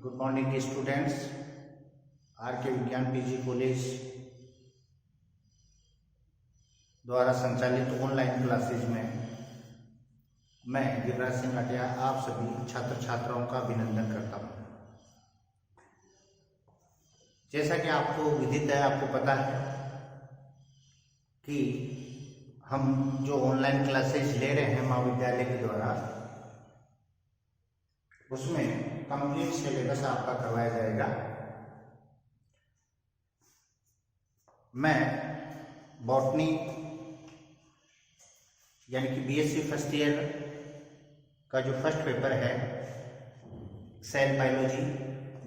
Good morning students. Are के विज्ञान PG college द्वारा संचालित ऑनलाइन क्लासेज में मैं गिरिराज सिंह आटिया आप सभी छात्र छात्राओं का अभिनंदन करता हूँ। जैसा कि आपको विदित है, आपको पता है कि हम जो ऑनलाइन क्लासेज ले रहे हैं महाविद्यालय के द्वारा, उसमें कंप्लीट सिलेबस आपका करवाया जाएगा। मैं बॉटनी यानी कि बीएससी फर्स्ट ईयर का जो फर्स्ट पेपर है सेल बायोलॉजी,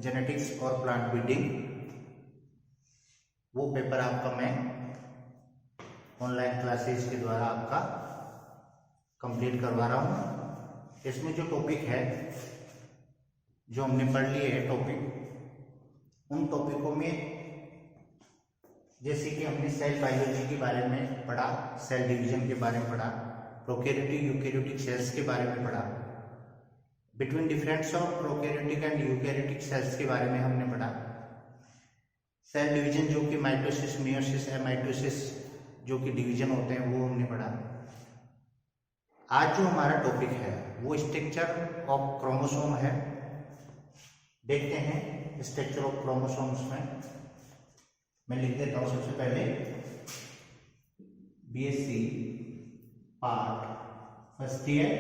जेनेटिक्स और प्लांट ब्रीडिंग, वो पेपर आपका मैं ऑनलाइन क्लासेस के द्वारा आपका कंप्लीट करवा रहा हूँ। इसमें जो टॉपिक है जो हमने पढ़ लिए है टॉपिक, उन टॉपिकों में जैसे कि हमने सेल बायोलॉजी के बारे में पढ़ा, सेल डिवीजन के बारे में पढ़ा, प्रोकैरियोटिक यूकैरियोटिक सेल्स के बारे में पढ़ा, between difference of prokaryotic and eukaryotic cells के बारे में हमने पढ़ा, सेल डिवीजन जो कि माइटोसिस, मियोसिस, एमाइटोसिस जो कि डिवीजन होते हैं वो हमने पढ़ा। आज जो हमारा टॉपिक है वो स्ट्रक्चर ऑफ क्रोमोसोम है। देखते हैं स्ट्रक्चर ऑफ क्रोमोसोम्स में मैं लिख देता हूँ। सबसे पहले BSc part first year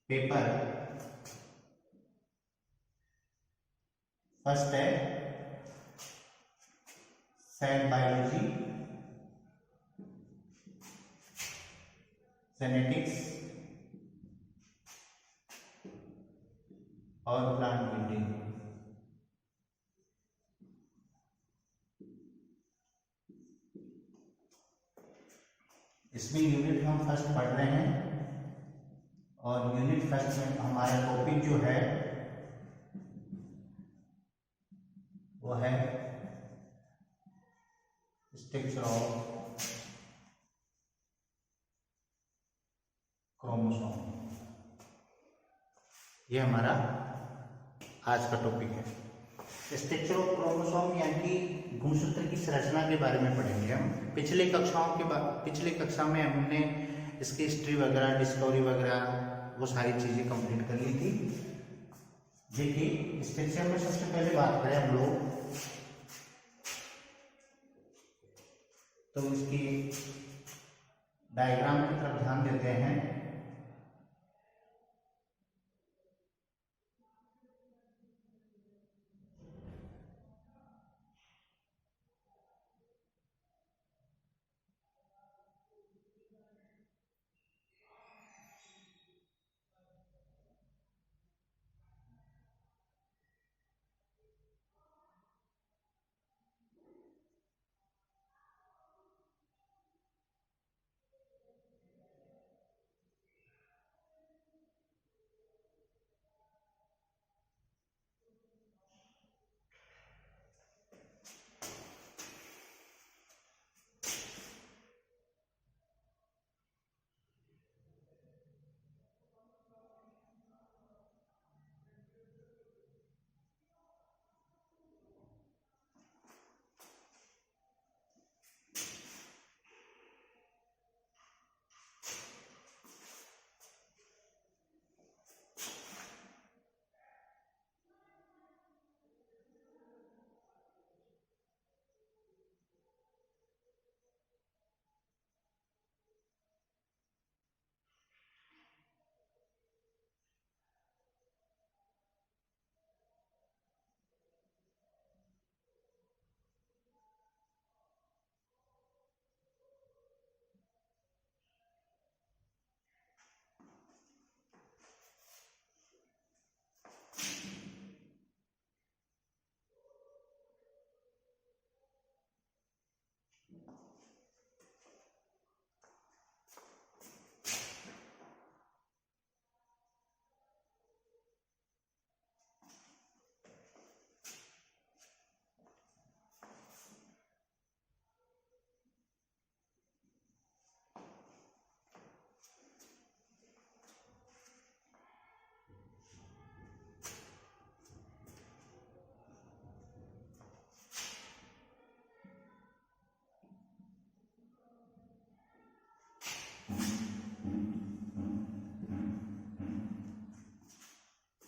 paper first है सेल बायोलॉजी, जेनेटिक्स और प्लांट ब्रीडिंग। इसमें यूनिट हम फर्स्ट पढ़ रहे हैं और यूनिट फर्स्ट में हमारा टॉपिक जो है वो है स्ट्रक्चर ऑफ क्रोमोसोम। ये हमारा आज का टॉपिक है। स्ट्रक्चर ऑफ क्रोमोसोम यानी कि गुणसूत्र की संरचना के बारे में पढ़ेंगे हम। पिछले कक्षा में हमने इसकी हिस्ट्री वगैरह, डिस्कवरी वगैरह वो सारी चीजें कंप्लीट कर ली थी। देखिए स्ट्रक्चर में सबसे पहले बात करें हम लोग तो इसकी डायग्राम की तरफ ध्यान देते हैं।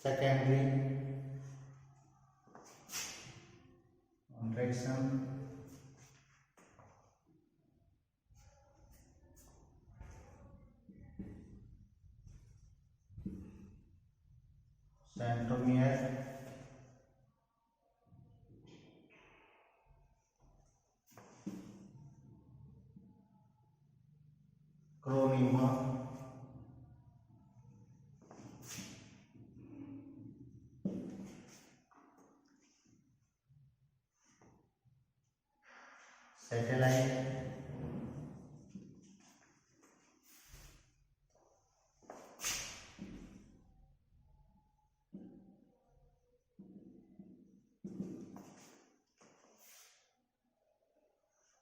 Secondary contraction, centromere, chromonema, satellite,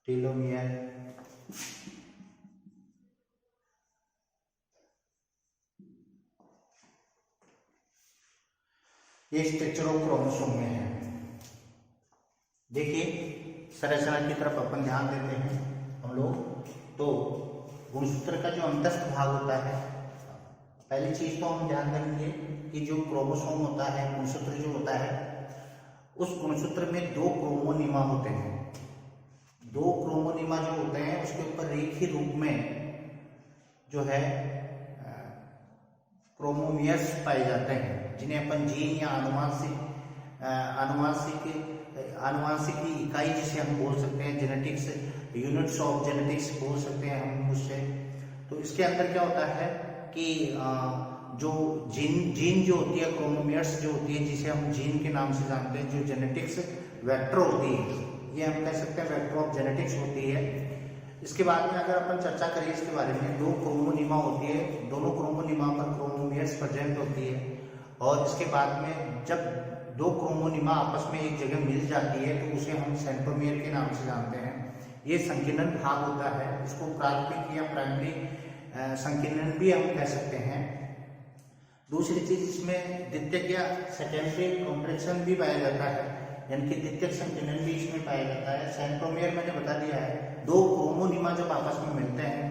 telomere, ये स्ट्रक्चर ऑफ क्रोमोसोम में है। देखिए संरचना की तरफ अपन ध्यान देते हैं हम लोग। तो गुणसूत्र का जो अंतस्थ भाग होता है, पहली चीज तो हम ध्यान देंगे कि जो क्रोमोसोम होता है, गुणसूत्र जो होता है, उस गुणसूत्र में दो क्रोमोनिमा होते हैं। दो क्रोमोनिमा जो होते हैं उसके ऊपर रेखीय रूप में जो है क्रोमोमियर्स पाए जाते हैं, जिन्हें अपन जीन या आनुवांशिक की इकाई जिसे हम बोल सकते हैं, जेनेटिक्स यूनिट्स ऑफ जेनेटिक्स बोल सकते हैं हम उससे। तो इसके अंदर क्या होता है कि जो जीन जो होती है, क्रोमोमियर्स जो होती है, जिसे हम जीन के नाम से जानते हैं, जो जेनेटिक्स वेक्टर होती है, ये हम कह सकते हैं वेक्टर ऑफ जेनेटिक्स होती है। इसके बाद में अगर अपन चर्चा करें इसके बारे में, दो क्रोमोनिमा होती है, दोनों क्रोमोनिमा पर क्रोमोमियर्स प्रेजेंट होती है, और इसके बाद में जब दो क्रोमोनिमा आपस में एक जगह मिल जाती है तो उसे हम सेंट्रोमियर के नाम से जानते हैं। ये संकीर्णन भाग होता है, इसको प्राथमिक या प्राइमरी संकीर्णन भी हम कह सकते हैं। दूसरी चीज, इसमें द्वितीयक या सेकेंडरी कॉन्ट्रैक्शन भी पाया जाता है, यानी कि द्वितीयक संकीर्णन भी इसमें पाया जाता है। सेंट्रोमियर मैंने बता दिया है, दो क्रोमोनिमा जब आपस में मिलते हैं,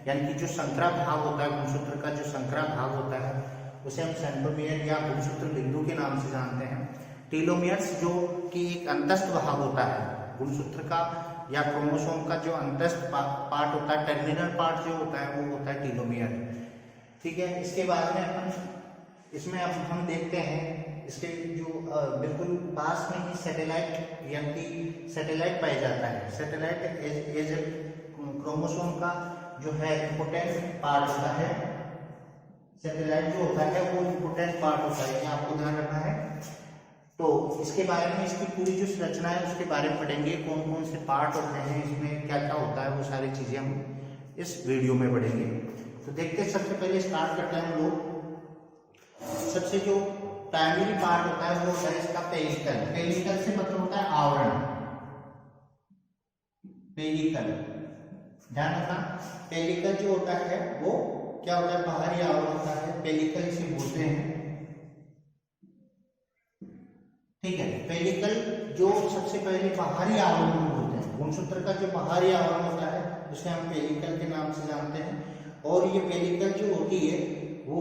यानी कि जो संकरा भाग होता है गुणसूत्र का, जो संकरा भाग होता है, उसे हम सेंट्रोमियर या गुणसूत्र बिंदु के नाम से जानते हैं। टीलोमियर्स जो कि एक अंतस्थ भाग होता है गुणसूत्र का या क्रोमोसोम का, जो अंतस्थ पार्ट होता है, टर्मिनल पार्ट जो होता है, वो होता है टीलोमियर। ठीक है। इसके बाद में अपन इसमें अब हम देखते हैं इसके जो बिल्कुल पास में ही सैटेलाइट, यानी सैटेलाइट पाया जाता है। सैटेलाइट एज क्रोमोसोम का जो है इम्पोर्टेंट पार्ट होता है। सैटेलाइट जो होता है वो इम्पोर्टेंट पार्ट होता है, ये आपको ध्यान रखना है। तो इसके बारे में, इसकी पूरी जो संरचना है उसके बारे में पढ़ेंगे, कौन कौन से पार्ट होते हैं, इसमें क्या क्या होता है, वो सारी चीजें हम इस वीडियो में पढ़ेंगे। तो देखते हैं, सबसे पहले स्टार्ट करते हैं हम लोग। सबसे जो प्राइमरी पार्ट होता है वो होता है इसका पेलिकल। पेलिकल से मतलब होता है आवरण। पेलिकल ध्यान रखना, पेलिकल जो होता है वो क्या होता है, बाहरी आवरण होता है, पेलिकल इसे बोलते हैं। ठीक है। पेलिकल जो सबसे पहले बाहरी आवरण को बोलते हैं, गुणसूत्र का जो बाहरी आवरण होता है उसे हम पेलिकल के नाम से जानते हैं। और ये पेलिकल जो होती है वो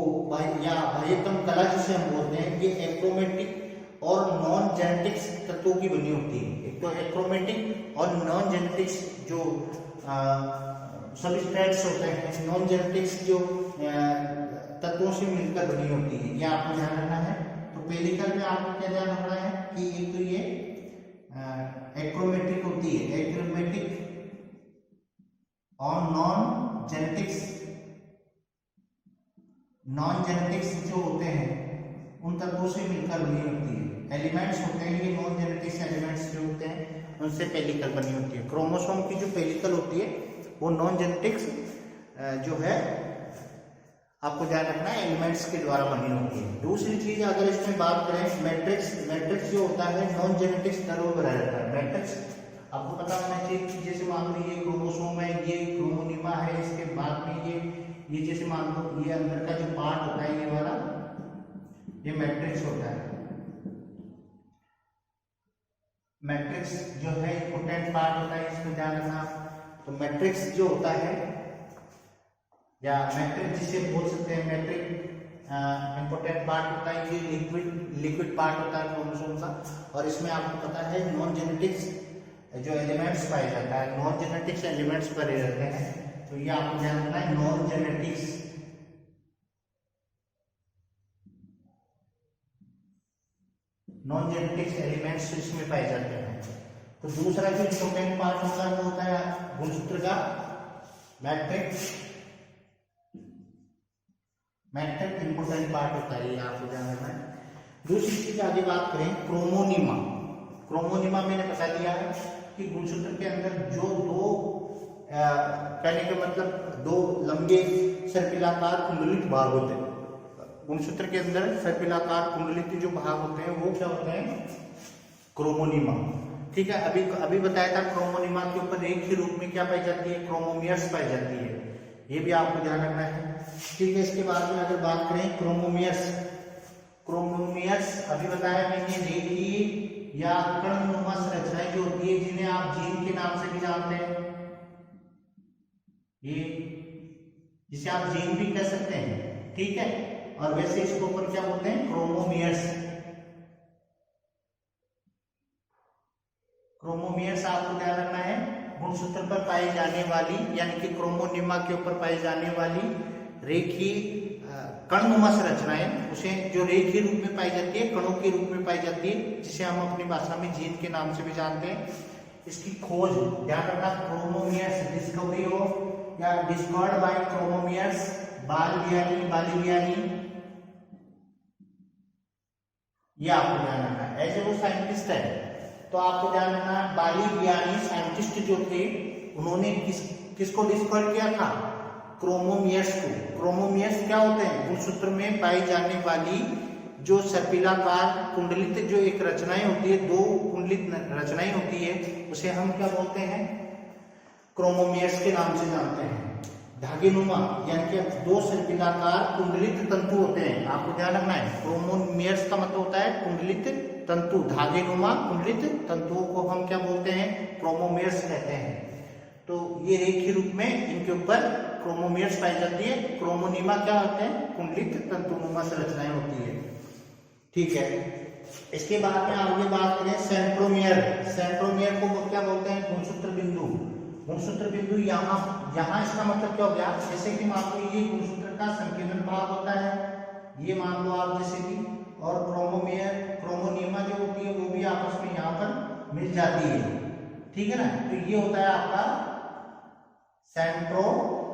या बाह्यतम कला जिसे हम बोलते हैं, ये एक्रोमेटिक और नॉन जेनेटिक्स तत्वों की बनी होती है। एक तो एक्रोमेटिक और नॉन जेनेटिक्स जो सबस्ट्रेट्स होते हैं, नॉन जेनेटिक्स जो तत्वों से मिलकर बनी होती है, ये आपको ध्यान रखना है। तो पेलिकल में आपको क्या ध्यान रखना है कि एक तो ये एक्रोमेटिक होती है, एक्रोमेटिक और नॉन जेनेटिक्स जो होते हैं उन तत्वों से मिलकर बनी होती है। एलिमेंट्स होते हैं, ये नॉन जेनेटिक्स एलिमेंट्स जो होते हैं उनसे पेलिकल बनी होती है। क्रोमोसोम की जो पेलिकल होती है वो नॉन जेनेटिक्स जो है, आपको ध्यान रखना है, एलिमेंट्स के द्वारा बनी होती है। दूसरी चीज अगर इसमें बात करें, मैट्रिक्स जो होता है नॉन जेनेटिक्स दरों पर रहता है। मैट्रिक्स आपको पता होना चाहिए कि जैसे मान लो ये क्रोमोसोम है, ये क्रोमोनिमा है, इसके बाद में ये जैसे मान लो ये अंदर का जो पार्ट होता है, ये वाला, ये मैट्रिक्स होता है। मैट्रिक्स जो है इंपोर्टेंट पार्ट होता है, इसको ध्यान रखना। तो मैट्रिक्स जो होता है, या मैट्रिक्स जिसे बोल सकते हैं, मैट्रिक इम्पोर्टेंट पार्ट होता है, ये लिक्विड पार्ट होता है क्रोमोसोम का। और इसमें आपको पता है नॉन जेनेटिक्स जो एलिमेंट्स पाए जाता है, नॉन जेनेटिक्स एलिमेंट्स पड़े रहते हैं, तो ये आपको ध्यान रखना है। नॉन जेनेटिक्स एलिमेंट्स इसमें पाए जाते हैं। तो दूसरा जो इम्पोर्टेंट पार्ट होता है वो होता है गुणसूत्र का मैट्रिक्स इंपोर्टेंट पार्ट होता है, ये आपको ध्यान रखना है। दूसरी चीज आगे बात करें क्रोमोनिमा मैंने बता दिया है कि गुणसूत्र के अंदर जो दो कहने का मतलब दो लंबे सर्पिलाकार कुंडलित भाग होते हैं, गुणसूत्र के अंदर सर्पिलाकार कुंडलित जो भाग होते हैं वो क्या होते हैं, क्रोमोनिमा। ठीक है, अभी बताया था क्रोमोनिमा के ऊपर एक ही रूप में क्या पाई जाती है, क्रोमोमियर्स पाई जाती है, ये भी आपको ध्यान रखना है। ठीक है, इसके बाद में अगर बात करें क्रोमोमियर्स अभी बताया मैंने, रेखीय या कणनुमा संरचनाएं जो होती है जिन्हें आप जीन के नाम से भी जानते हैं, ये जिसे आप जीन भी कह सकते हैं। ठीक है, और वैसे इसके ऊपर क्या बोलते हैं, क्रोमोमियर्स आपको ध्यान रखना है। गुणसूत्र पर पाई जाने वाली यानी कि क्रोमोनिमा के ऊपर पाई जाने वाली रेखीय कणनुमा संरचनाएं, उसे जो रेखीय रूप में पाई जाती है, कणों के रूप में पाई जाती है, जिसे हम अपनी भाषा में जीन के नाम से भी जानते हैं। इसकी खोज ध्यान रखना, क्रोमोमियर्स डिस्कवरी हो या डिस्कवर्ड बाय क्रोमोमियर्स, बालिवियानी, ये आपको ध्यान रखना है। ऐसे वो साइंटिस्ट है तो आपको ध्यान रखना, बालिवियानी साइंटिस्ट जो थे उन्होंने किसको डिस्कवर किया था, क्रोमोमियर्स को। क्रोमोमियर्स क्या होते हैं, गुणसूत्र में पाई जाने वाली जो सर्पिलाकार कुंडलित जो एक रचनाएं होती है, दो कुंडलित रचनाएं होती है, उसे हम क्या बोलते हैं, क्रोमोमियर्स के नाम से जानते हैं। धागेनुमा यानी कि दो सर्पिलाकार कुंडलित तंतु होते हैं, आपको ध्यान रखना है। क्रोमोमियर्स का मतलब होता है कुंडलित तंतु, धागेनुमा कुंडलित तंतुओं को हम क्या बोलते हैं, क्रोमोमियर्स कहते हैं। तो ये रेखीय रूप में इनके ऊपर क्रोमोमियर्स पाई जाती है। क्रोमोनिमा क्या होते हैं, कुंडलित तंतुनुमा संरचनाएं होती है। ठीक है, इसके बाद में आगे बात करें सेंट्रोमियर को क्या बोलते हैं, गुणसूत्र बिंदु। यहाँ इसका मतलब क्या हो गया, जैसे कि मान लो ये गुणसूत्र का संकीर्ण भाग होता है, ये मान लो आप जैसे कि, और क्रोमोनिमा जो होती है वो भी आपस में यहाँ पर मिल जाती है। ठीक है ना, तो ये होता है आपका सेंट्रोमियर।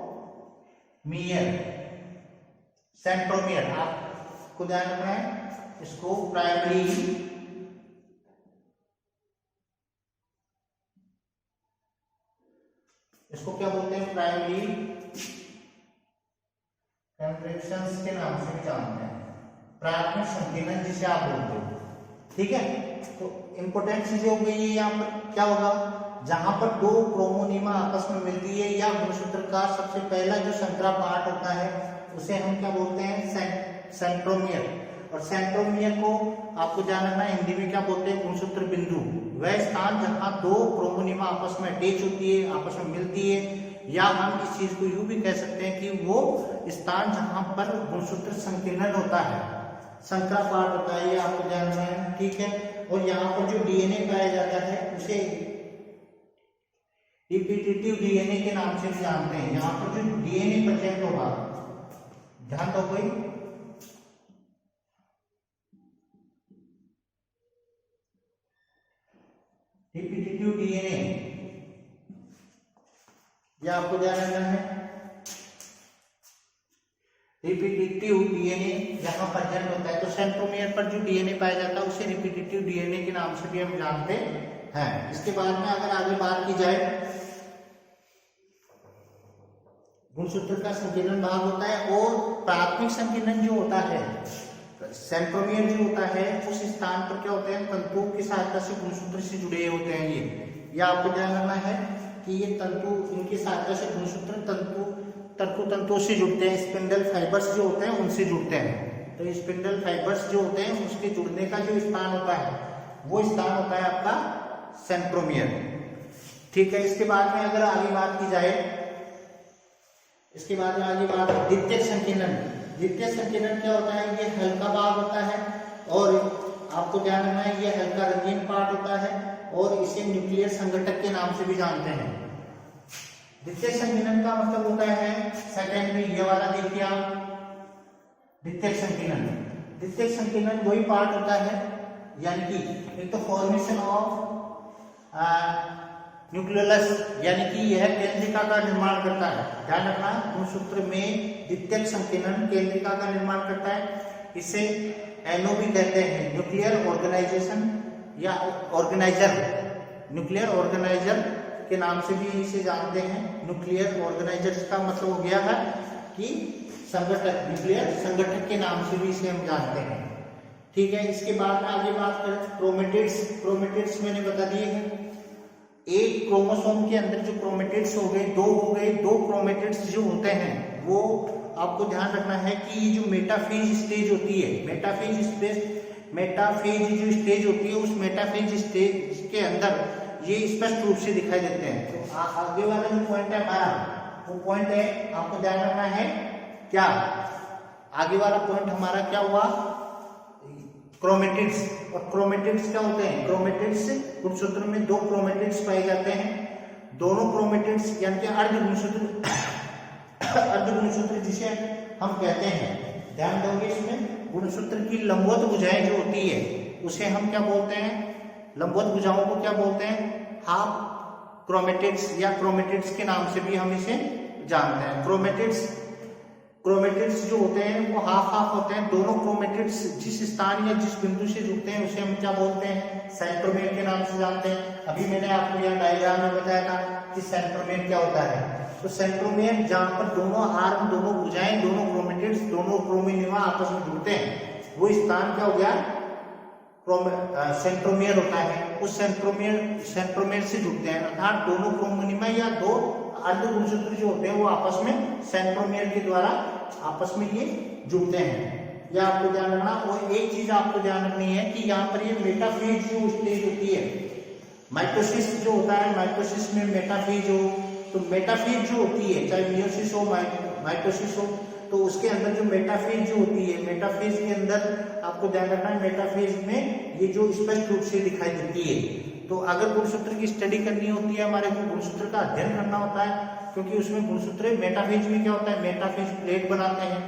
आपको ध्यान रखना है, इसको इसको क्या बोलते हैं, प्राइमरी कंट्रैक्शंस के नाम से भी जानते हैं, प्राथमिक संकीर्णन जिसे आप बोलते हो। ठीक है, तो इंपॉर्टेंट चीजें हो गई है। यहाँ पर क्या होगा, जहां पर दो क्रोमोनिमा आपस में मिलती है या गुणसूत्र का सबसे पहला जो संकरा पार्ट होता है उसे हम क्या बोलते हैं, सेंट्रोमियर। और सेंट्रोमियर को आपको ध्यान रखना है, हिंदी में क्या बोलते हैं, गुणसूत्र बिंदु। वह स्थान जहां दो क्रोमोनिमा आपस में अटैच होती है, आपस में मिलती है, या हम इस चीज को यूं भी कह सकते हैं कि वो स्थान जहां पर गुणसूत्र संकीर्णन होता है, संकरा पार्ट होता है, ये आपको ध्यान रखना है। ठीक है, और यहाँ पर जो डीएनए पाया जाता है उसे रिपीटेटिव डीएनए के नाम से भी जानते हैं। यहाँ पर जो डीएनए प्रेजेंट होगा, ध्यान दो कोई, रिपीटेटिव डीएनए, ये आपको ध्यान रखना है। रिपीटेटिव डीएनए यहाँ प्रेजेंट होता है, तो सेंट्रोमियर पर जो डीएनए पाया जाता है उसे रिपीटेटिव डीएनए के नाम से भी हम जानते हैं। इसके बाद में अगर आगे बात की जाए, गुणसूत्र का संकीर्णन भाग होता है और प्राथमिक संकीर्णन जो होता है, सेंट्रोमियर जो होता है, उस स्थान पर क्या होते हैं, तंतुओं की सहायता से गुणसूत्र से जुड़े होते हैं। ये आपको ध्यान रखना है कि ये तंतु, इनकी सहायता से गुणसूत्र तंतुओं से जुड़ते हैं। स्पिंडल फाइबर्स जो होते हैं उनसे जुड़ते हैं। तो स्पिंडल फाइबर्स जो होते हैं उसके जुड़ने का जो स्थान होता है वो स्थान होता है आपका सेंट्रोमियर। ठीक है, इसके बाद में अगर आगे बात की जाए, इसके बाद में आगे बात द्वितीयक संकीर्णन। द्वितीय संकीर्ण क्या होता है, ये हल्का भाग होता है और आपको ध्यान रखना है ये हल्का रंगीन पार्ट होता है और इसे न्यूक्लियर संघटक के नाम से भी जानते हैं। द्वितीय संकीर्ण का मतलब होता है सेकेंडरी, ये वाला देखिए आप द्वितीय संकीर्ण। द्वितीय संकीर्ण वही पार्ट होता है यानी कि एक तो फॉर्मेशन ऑफ न्यूक्लियस यानी कि यह केंद्रिका का निर्माण करता है। ध्यान रखना गुणसूत्र में द्वितीयक संकीर्ण केंद्रिका का निर्माण करता है। इसे एनओ भी कहते हैं, न्यूक्लियर ऑर्गेनाइजेशन या ऑर्गेनाइजर, न्यूक्लियर ऑर्गेनाइजर के नाम से भी इसे जानते हैं। न्यूक्लियर ऑर्गेनाइजर का मतलब हो गया है कि संगठक, न्यूक्लियर संगठक के नाम से भी इसे हम जानते हैं। ठीक है, इसके बाद में आगे बात करें क्रोमेटिड्स। क्रोमेटिड्स मैंने बता दिए हैं, एक क्रोमोसोम के अंदर जो क्रोमेटिड्स हो गए, दो क्रोमेटिड्स जो होते हैं वो आपको ध्यान रखना है कि ये जो मेटाफेज स्टेज होती है, मेटाफेज जो स्टेज होती है, उस मेटाफेज स्टेज के अंदर ये स्पष्ट रूप से दिखाई देते हैं। तो आगे वाला जो पॉइंट है हमारा, वो पॉइंट है आपको ध्यान रखना है क्या, आगे वाला पॉइंट हमारा क्या हुआ, क्रोमेटिड्स। और क्रोमेटिड्स क्या होते हैं, क्रोमेटिड्स गुणसूत्र में दो क्रोमेटिड्स पाए जाते हैं। दोनों क्रोमेटिड्स यानी कि अर्ध गुणसूत्र जिसे हम कहते हैं, ध्यान दोगे इसमें गुणसूत्र की लंबवत भुजाएं जो होती है उसे हम क्या बोलते हैं, लंबवत भुजाओं को क्या बोलते हैं, हाफ क्रोमेटिड्स या क्रोमेटिड्स के नाम से भी हम इसे जानते हैं। क्रोमेटिड्स जो होते हैं वो हाफ होते हैं। दोनों क्रोमेटिड्स जिस स्थान या जिस बिंदु से जुड़ते हैं उसे हम क्या बोलते हैं, सेंट्रोमेर के नाम से जानते हैं। अभी मैंने आपको यहाँ डायग्राम में बताया था कि सेंट्रोमेर क्या होता है। तो सेंट्रोमेर जहां पर दोनों आर्म, दोनों भुजाएं, दोनों क्रोमेटिड्स, दोनों क्रोमिनिमा आपस में जुड़ते हैं, वो स्थान क्या हो गया, सेंट्रोमेर होता है। उस सेंट्रोमेर से जुड़ते हैं, अर्थात दोनों क्रोमिनिमा या दो अर्ध गुणसूत्र जो होते हैं वो आपस में सेंट्रोमेर के द्वारा आपस में ये जुड़ते हैं। यह आपको ध्यान रखना। और एक चीज आपको ध्यान रखनी है कि यहाँ पर ये मेटाफेज जो स्टेज होती है, माइटोसिस जो होता है, माइटोसिस में मेटाफेज हो, तो मेटाफेज जो होती है चाहे मियोसिस हो माइटोसिस हो, तो उसके अंदर जो मेटाफेज जो होती है, मेटाफेज के अंदर आपको ध्यान रखना है मेटाफेज में ये जो स्पष्ट रूप से दिखाई देती है। तो अगर गुणसूत्र की स्टडी करनी होती है, हमारे को गुणसूत्र का अध्ययन करना होता है, क्योंकि उसमें गुणसूत्र मेटाफेज में क्या होता है, मेटाफेज प्लेट बनाते हैं,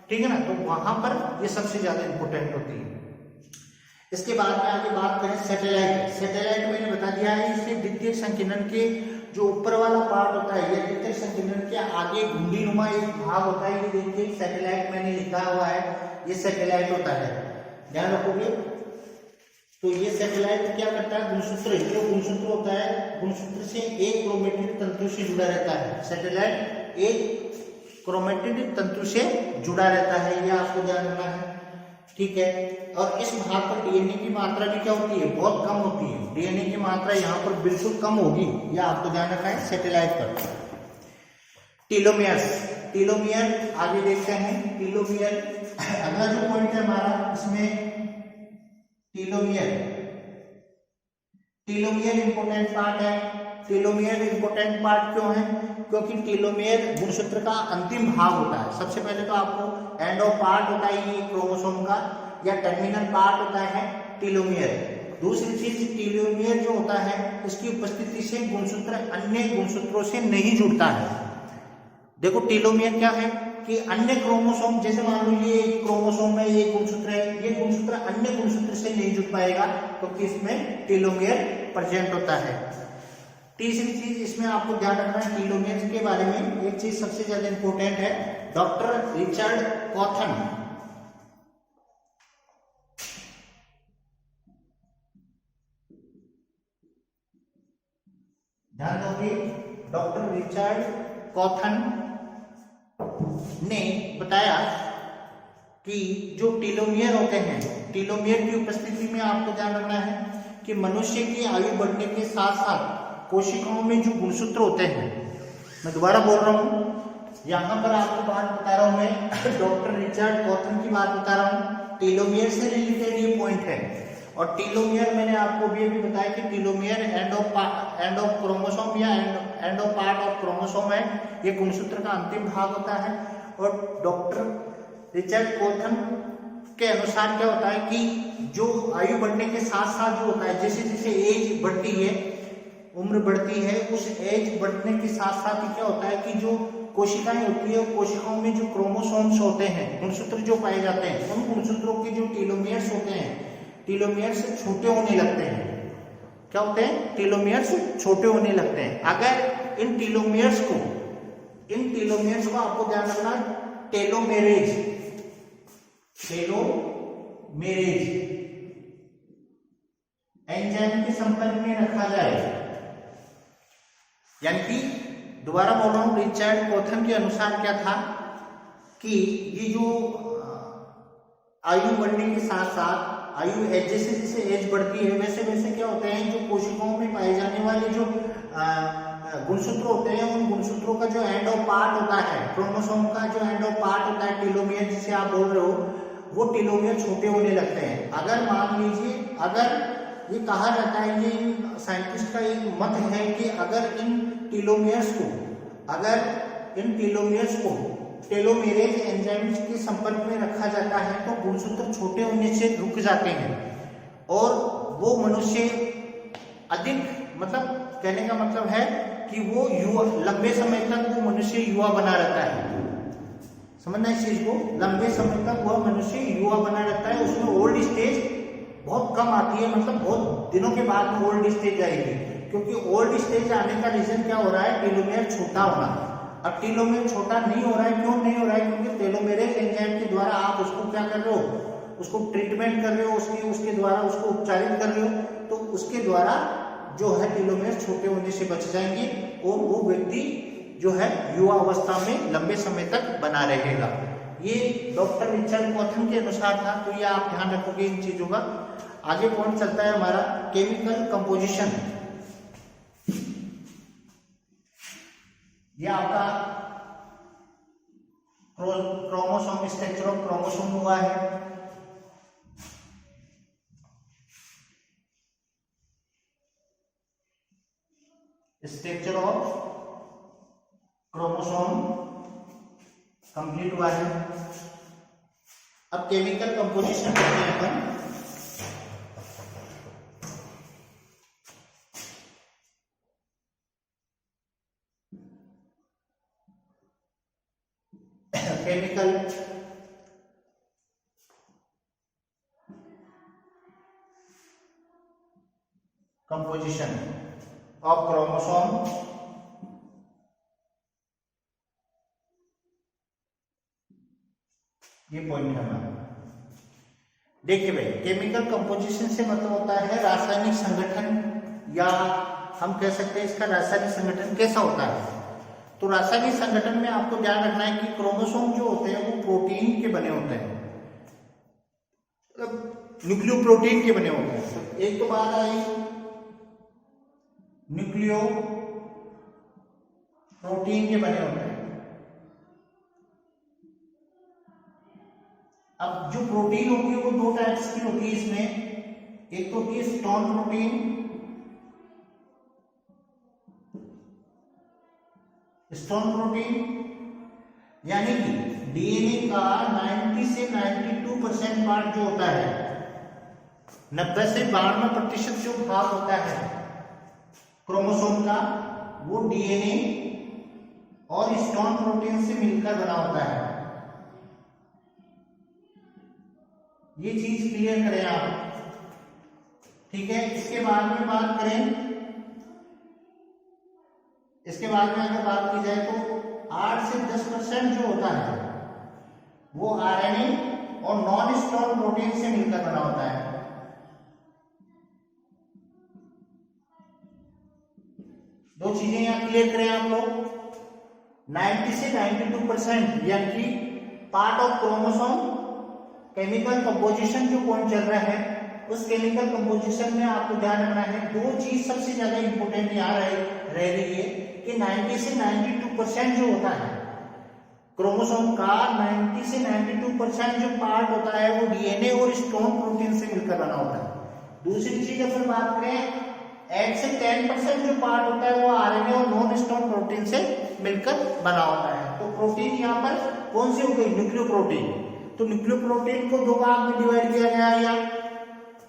ठीक है ना, तो वहां पर ये सबसे ज्यादा इंपॉर्टेंट होती है। इसके बाद में आगे बात करें सैटेलाइट। सैटेलाइट मैंने बता दिया है, इससे द्वितीय संकीर्ण के जो ऊपर वाला पार्ट होता है या द्वितीय संकीर्ण के आगे घुंडी नुमा एक भाग होता है, ये देखिए सैटेलाइट मैंने लिखा हुआ है, ये सैटेलाइट होता है, ध्यान रखोगे। तो ये सैटेलाइट क्या करता है, गुणसूत्र, जो गुणसूत्र होता है, गुणसूत्र से एक क्रोमेटिड तंतु से जुड़ा रहता है। सैटेलाइट एक क्रोमेटिड तंतु से जुड़ा रहता है, ये आपको ध्यान रखना है, ठीक है। और इस भाग पर डीएनए की मात्रा भी क्या होती है, बहुत कम होती है। डीएनए की मात्रा यहाँ पर बिल्कुल कम होगी, यह आपको ध्यान रखना है सैटेलाइट पर। टीलोमियर्स, टीलोमियर आगे देखते हैं। टीलोमियर अगला जो पॉइंट है हमारा, इसमें टीलोमियर इंपोर्टेंट पार्ट है। टीलोमियर इंपोर्टेंट पार्ट क्यों है, क्योंकि टीलोमियर गुणसूत्र का अंतिम भाग होता है। सबसे पहले तो आपको एंड ऑफ पार्ट होता है ये क्रोमोसोम का, या टर्मिनल पार्ट होता है टीलोमियर। दूसरी चीज, टीलोमियर जो होता है इसकी उपस्थिति से गुणसूत्र अन्य गुणसूत्रों से नहीं जुड़ता है। देखो टीलोमियर क्या है कि अन्य क्रोमोसोम, जैसे मान लो ये एक क्रोमोसोम है, ये गुणसूत्र है, ये गुणसूत्र अन्य गुणसूत्र से नहीं जुड़ पाएगा, क्योंकि इसमें टीलोमियर प्रेजेंट होता है। तीसरी चीज इसमें आपको ध्यान रखना है टीलोमियर के बारे में, एक चीज सबसे ज्यादा इंपॉर्टेंट है, डॉक्टर रिचर्ड कॉथन, ध्यान दोगे, डॉक्टर रिचर्ड कॉथन ने बताया कि जो टीलोमियर होते हैं, टीलोमियर की उपस्थिति में आपको ध्यान रखना है कि मनुष्य की आयु बढ़ने के साथ साथ कोशिकाओं में जो गुणसूत्र होते हैं, मैं दोबारा बोल रहा हूं, यहां पर आपको बात बता रहा हूं मैं, डॉक्टर रिचर्ड कॉथन की बात बता रहा हूं, टीलोमियर से रिलेटेड ये पॉइंट है। और टीलोमियर मैंने आपको भी अभी बताया कि टीलोमियर एंड ऑफ क्रोमोसोम या end of part of chromosome है, ये गुणसूत्र का अंतिम भाग होता है। और डॉक्टर रिचर्ड कोथन के अनुसार क्या होता है कि जो आयु बढ़ने के साथ साथ जो होता है, जैसे जैसे एज बढ़ती है, उम्र बढ़ती है, उस एज बढ़ने के साथ साथ ही क्या होता है कि जो कोशिकाएं होती है, कोशिकाओं में जो क्रोमोसोम्स होते हैं, गुणसूत्र जो पाए जाते हैं, उन गुणसूत्रों के जो टेलोमियर्स होते हैं, टेलोमियर्स छोटे होने लगते हैं। क्या होते हैं? टेलोमियर्स छोटे होने लगते हैं। अगर इन टेलोमियर्स को आपको ध्यान रखना, टेलोमेरेज एंजाइम के संपर्क में रखा जाए, यानी कि दोबारा बोल रहा हूं, रिचर्ड कोथन के अनुसार क्या था कि ये जो आयु बढ़ने के साथ साथ आयु जैसे जैसे एज बढ़ती है वैसे वैसे क्या होते हैं, जो कोशिकाओं में पाए जाने वाले जो गुणसूत्र होते हैं, उन गुणसूत्रों का जो एंड ऑफ पार्ट होता है, क्रोमोसोम का जो एंड ऑफ पार्ट होता है, टेलोमियर जिसे आप बोल रहे हो, वो टेलोमियर छोटे होने लगते हैं। अगर मान लीजिए, अगर ये कहा जाता है, ये साइंटिस्ट का एक मत है कि अगर इन टेलोमियर्स को टेलोमेरेज एंजाइम के संपर्क में रखा जाता है तो गुणसूत्र छोटे होने से रुक जाते हैं और वो मनुष्य अधिक, मतलब कहने का मतलब है कि वो युवा, लंबे समय तक वो मनुष्य युवा बना रहता है। समझना इस चीज को, लंबे समय तक वह मनुष्य युवा बना रहता है, उसमें ओल्ड स्टेज बहुत कम आती है, मतलब बहुत दिनों के बाद में ओल्ड स्टेज आएगी, क्योंकि ओल्ड स्टेज आने का रीजन क्या हो रहा है, टेलोमेयर छोटा होना। अब टेलोमेयर छोटा नहीं हो रहा है, क्यों नहीं हो रहा है? क्योंकि टेलोमेरेज एंजाइम के द्वारा आप उसको क्या कर रहे हो, उसको ट्रीटमेंट कर रहे हो, उसके द्वारा उसको उपचारित कर रहे हो, तो उसके द्वारा जो है टेलोमेयर छोटे होने से बच जाएंगे और वो व्यक्ति जो है युवा अवस्था में लंबे समय तक बना रहेगा। ये डॉक्टर रिचर्ड कोथन के अनुसार था, तो ये आप ध्यान रखोगे इन चीजों का। आगे पॉइंट चलता है हमारा केमिकल कंपोजिशन। ये आपका क्रोमोसोम, स्ट्रक्चर ऑफ क्रोमोसोम हुआ है। स्ट्रक्चर ऑफ क्रोमोसोम कंप्लीट हुआ है। अब केमिकल कंपोजिशन करते हैं अपन। Chemical composition of chromosome. ये पॉइंट है हमारा। देखिए भाई, केमिकल कंपोजिशन से मतलब होता है रासायनिक संगठन, या हम कह सकते हैं इसका रासायनिक संगठन कैसा होता है। तो रासायनिक संगठन में आपको ध्यान रखना है कि क्रोमोसोम जो होते हैं वो प्रोटीन के बने होते हैं, न्यूक्लियो प्रोटीन के बने होते हैं। तो एक तो बात आई न्यूक्लियो प्रोटीन के बने होते हैं। अब जो प्रोटीन होती है वो दो टाइप्स की होती है इसमें, एक तो होती है स्टोन प्रोटीन, स्टोन प्रोटीन यानी कि डीएनए का 90 से 92% पार्ट जो होता है, 90 से 92% जो भाग होता है क्रोमोसोम का, वो डीएनए और स्टोन प्रोटीन से मिलकर बना होता है। ये चीज क्लियर करें आप, ठीक है। इसके बाद में बात करें, इसके बाद में अगर बात की जाए तो 8 से 10% जो होता है वो आरएनए और नॉन स्टोन प्रोटीन से मिलकर बना होता है। दो चीजें यहां क्लियर करें आप लोग। 90 से 92% यानी कि part of chromosome chemical composition जो पॉइंट चल रहा है, उस केमिकल कंपोजिशन में आपको ध्यान रखना है दो चीज सबसे ज्यादा इंपोर्टेंट यहां रह रही है कि 90 से 92% जो होता है क्रोमोसोम का, 90 से 92% जो पार्ट होता है वो डीएनए और स्टोन प्रोटीन से मिलकर बना होता है। दूसरी चीज अगर बात करें, 8 से 10% जो पार्ट होता है वो आरएनए और नॉन स्टोन प्रोटीन से मिलकर बना होता है। तो प्रोटीन यहाँ पर कौन सी हो गई, न्यूक्लियो प्रोटीन। तो न्यूक्लियोप्रोटीन को दो भाग में डिवाइड किया गया है, या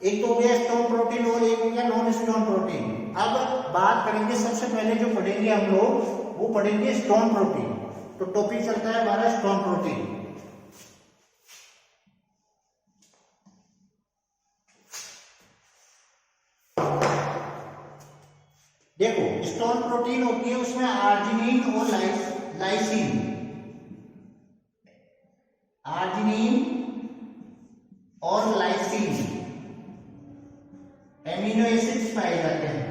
एक तो हो गया स्टोन प्रोटीन और एक हो गया नॉन स्टोन प्रोटीन। अब बात करेंगे, सबसे पहले जो पढ़ेंगे हम लोग वो पढ़ेंगे स्टोन प्रोटीन। तो टॉपिक चलता है हमारा स्टोन प्रोटीन। देखो स्टोन प्रोटीन होती है, उसमें आर्जिनिन और लाइसिन, आर्जिनिन और लाइसिन एमिनो एसिड्स पाए जाते हैं।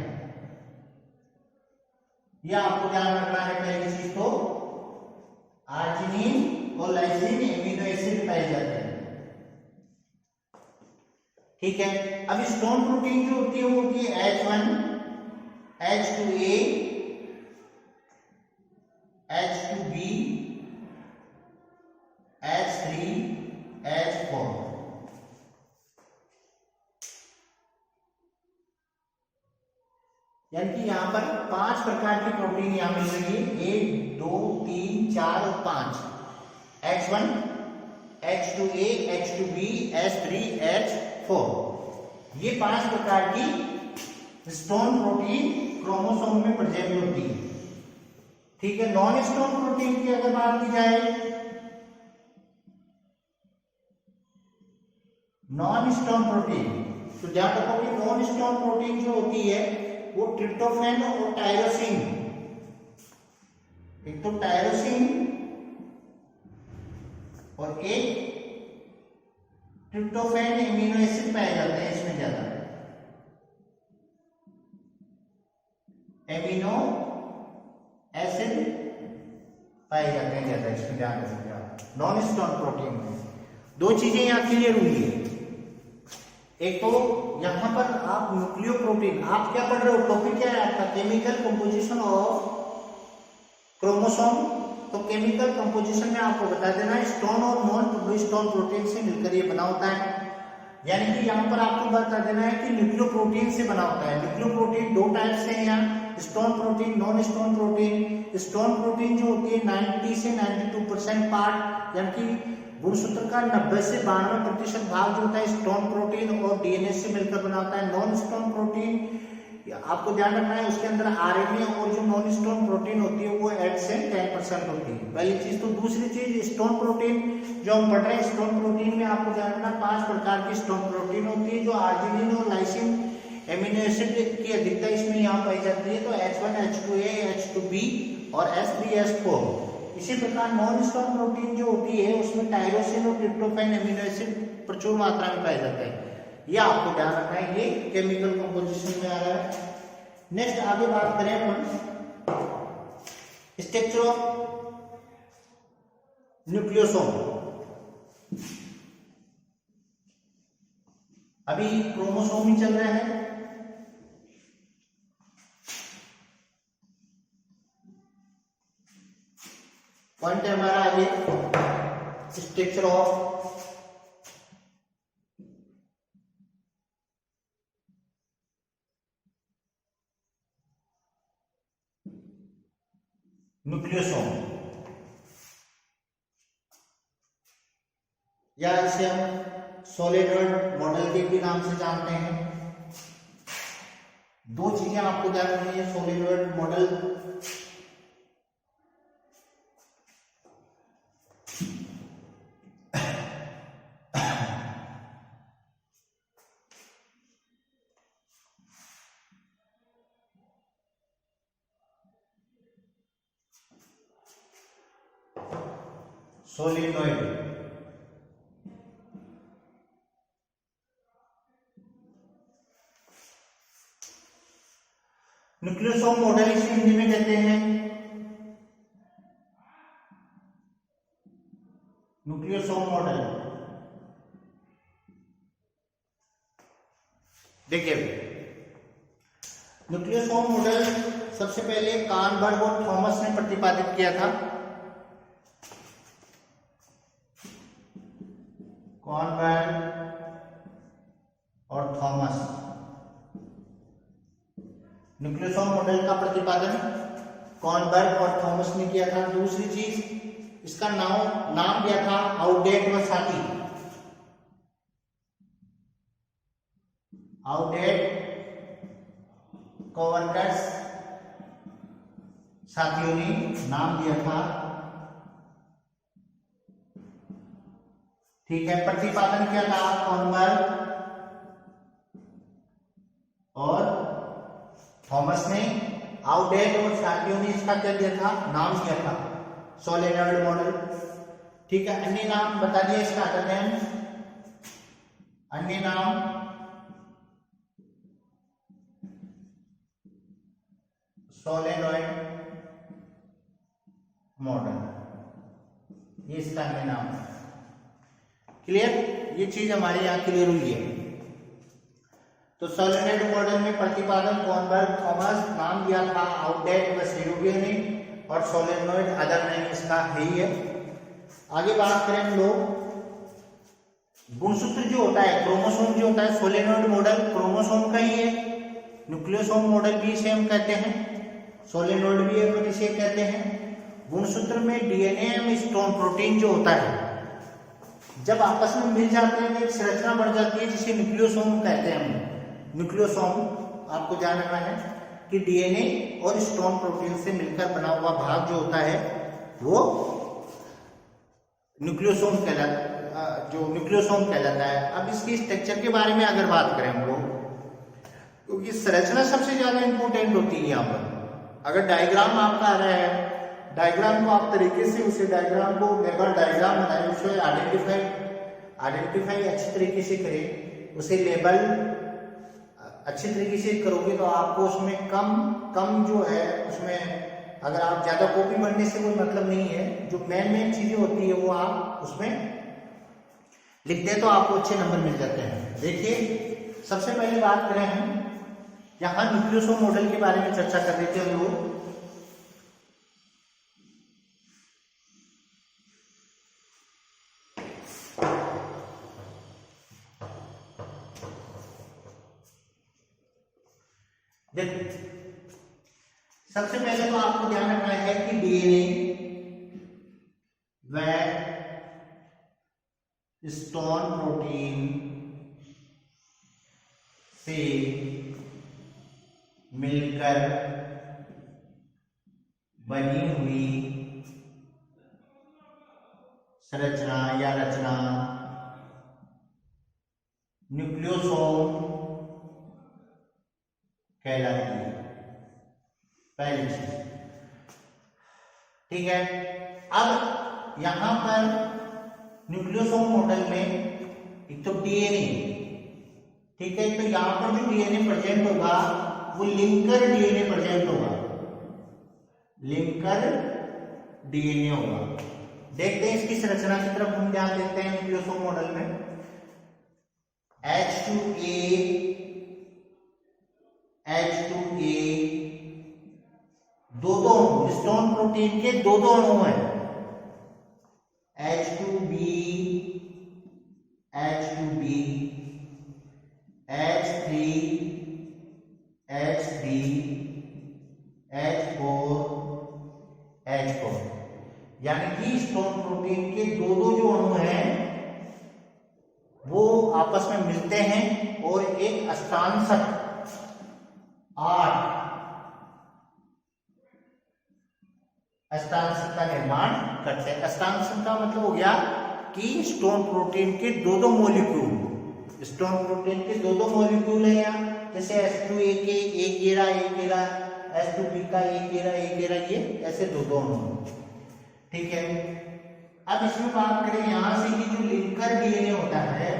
यह आपको ध्यान रखना है पहली चीज, तो आर्जिनिन और लाइसिन एमिनो एसिड पाए जाते हैं। ठीक है, अब स्टोन प्रोटीन जो होती है वो होती है H1, H2A, H2B, H3, H4। यानी कि यहां पर 5 प्रकार की प्रोटीन यहां मिल रही है, 1, 2, 3, 4 और 5। H1, H2A, H2B, H3, H4, ये 5 प्रकार की स्टोन प्रोटीन क्रोमोसोम में प्रेजेंट होती है। ठीक है, नॉन स्टोन प्रोटीन की अगर बात की जाए, नॉन स्टोन प्रोटीन, तो ध्यान रखो कि नॉन स्टोन प्रोटीन जो होती है वो ट्रिप्टोफैन और टायरोसिन, एक तो टायरोसिन और एक ट्रिप्टोफैन एमिनो एसिड पाए जाते हैं इसमें, ज्यादा एमिनो एसिड पाए जाते हैं ज्यादा इसमें, ध्यान रखिएगा। नॉन स्टोन प्रोटीन में दो चीजें यहां क्लियर हुई है, एक तो यहां पर आप न्यूक्लियोप्रोटीन, आप क्या पढ़ रहे हो, टॉपिक क्या है आपका, केमिकल कंपोजिशन ऑफ क्रोमोसोम। तो केमिकल कंपोजिशन में आपको बता देना है स्टोन और नॉन स्टोन प्रोटीन से मिलकर ये बना होता है। यानी कि यहाँ पर आपको बता देना है कि न्यूक्लियोप्रोटीन से बना होता है। न्यूक्लियोप्रोटीन दो टाइप से हैं यहाँ, stone protein, non stone protein. Stone protein जो होती है 90 से 92% पार्ट, यानी कि गुणसूत्र का 90 से 92% भाग जो होता है स्टोन प्रोटीन और डीएनए से मिलकर बना होता है। नॉन स्टोन प्रोटीन आपको ध्यान रखना है, उसके अंदर आरएनए और जो नॉन स्टोन प्रोटीन होती है वो 8 से 10% होती है, पहली चीज। तो दूसरी चीज स्टोन प्रोटीन जो हम पढ़ रहे हैं, स्टोन प्रोटीन में आपको ध्यान रखना 5 प्रकार की स्टोन प्रोटीन होती है, जो आर्जिनिन और लाइसिन एमिनो एसिड की अधिकता इसमें यहाँ पाई जाती है। तो H1, H2A, H2B और H3, H4। इसी प्रकार नॉन स्टोन प्रोटीन जो होती है उसमें टायरोसिन और ट्रिप्टोफैन एमिनो एसिड प्रचुर मात्रा में पाया जाता है। यह आपको ध्यान रखना है, ये केमिकल कंपोजिशन में आ रहा है। नेक्स्ट आगे बात करें अपन स्ट्रक्चर ऑफ न्यूक्लियोसोम। अभी क्रोमोसोम ही चल रहा है। पॉइंट है हमारा आगे स्ट्रक्चर ऑफ न्यूक्लियोसोम, या इसे हम सॉलिडॉइड मॉडल के भी नाम से जानते हैं। दो चीजें आपको ध्यान रखनी है, सॉलिडॉइड मॉडल सोलिनॉइड। न्यूक्लियोसोम मॉडल इसे हिंदी में कहते हैं न्यूक्लियोसोम मॉडल। देखिए न्यूक्लियोसोम मॉडल सबसे पहले कार्लबर्ग और थॉमस ने प्रतिपादित किया था। कार्लबर्ग और थॉमस, न्यूक्लियोसोम मॉडल का प्रतिपादन कार्लबर्ग और थॉमस ने किया था। दूसरी चीज इसका नाम दिया था आउटडेट व साथी। आउटडेट कोवर्कर्स, साथियों ने नाम दिया था। ठीक है, प्रतिपादन किया था कॉर्नबर्ग और थॉमस ने। आउटडेट और साथियों ने इसका क्या दिया था, नाम दिया था सोलेनॉइड मॉडल। ठीक है, अन्य नाम बता दिया इसका अदर अन्य नाम सोलेनॉइड मॉडल, ये इसका अन्य नाम है। क्लियर, ये चीज हमारे यहाँ क्लियर हुई है। तो सोलेनॉइड मॉडल में प्रतिपादन कॉर्नबर्ग, थॉमस, नाम दिया था आउटडेट व सेरूगियो ने, और सोलेनॉइड अदर नेम इसका है ही है। आगे बात करें हम लोग गुणसूत्र जो होता है, क्रोमोसोम जो होता है, सोलेनॉइड मॉडल क्रोमोसोम का ही है। न्यूक्लियोसोम मॉडल भी इसे हम कहते हैं, सोलेनॉइड भी अपन इसे कहते हैं। गुणसूत्र में डीएनए एवं स्टोन प्रोटीन जो होता है जब आपस में मिल जाते हैं तो एक संरचना बढ़ जाती है जिसे न्यूक्लियोसोम कहते हैं हम। न्यूक्लियोसोम आपको जानना है कि डीएनए और स्टोन प्रोटीन से मिलकर बना हुआ भाग जो होता है वो न्यूक्लियोसोम कहलाता है। अब इसकी स्ट्रक्चर के बारे में अगर बात करें हम लोग, क्योंकि संरचना सबसे ज्यादा इंपॉर्टेंट होती है यहाँ पर। अगर डायग्राम आपका आ रहा है, डायग्राम को आप तरीके से उसे डायग्राम को लेबर डायग्राम बनाए, उसे आइडेंटिफाई अच्छी तरीके से करें, उसे लेबल अच्छी तरीके से करोगे तो आपको उसमें कम जो है उसमें, अगर आप ज्यादा कॉपी बनने से कोई मतलब नहीं है। जो मेन चीजें होती है वो आप उसमें लिखते हैं तो आपको अच्छे नंबर मिल जाते हैं। देखिए, सबसे पहले बात करें हम यहाँ न्यूक्लियोसोम मॉडल के बारे में चर्चा कर रहे थे हम लोग। सबसे पहले तो आपको ध्यान रखना है कि डीएनए व स्टोन प्रोटीन से मिलकर बनी हुई संरचना या रचना न्यूक्लियोसोम कहलाती है, पहली चीज। ठीक है, अब यहां पर न्यूक्लियोसोम मॉडल में एक तो डीएनए, ठीक है, तो यहां पर जो डीएनए प्रेजेंट होगा वो लिंकर डीएनए प्रेजेंट होगा, लिंकर डीएनए होगा। देखते हैं इसकी संरचना की तरफ हम ध्यान देते हैं। न्यूक्लियोसोम मॉडल में H2A दो स्टोन प्रोटीन के दो अणु हैं, H2B, H2B, H3, H3, H4, H4, यानी कि स्टोन प्रोटीन के दो जो अणु हैं वो आपस में मिलते हैं और एक अष्टांशक 8 अष्टांशक का निर्माण करते हैं। अष्टांशक का मतलब हो गया कि स्टोन प्रोटीन के दो मॉलिक्यूल, स्टोन प्रोटीन के दो मॉलिक्यूल है यहाँ, जैसे H2A के एक घेरा, H2B का एक घेरा, ये ऐसे दो अणु। ठीक है, अब इसमें बात करें यहां से कि जो लिंकर डीएनए होता है,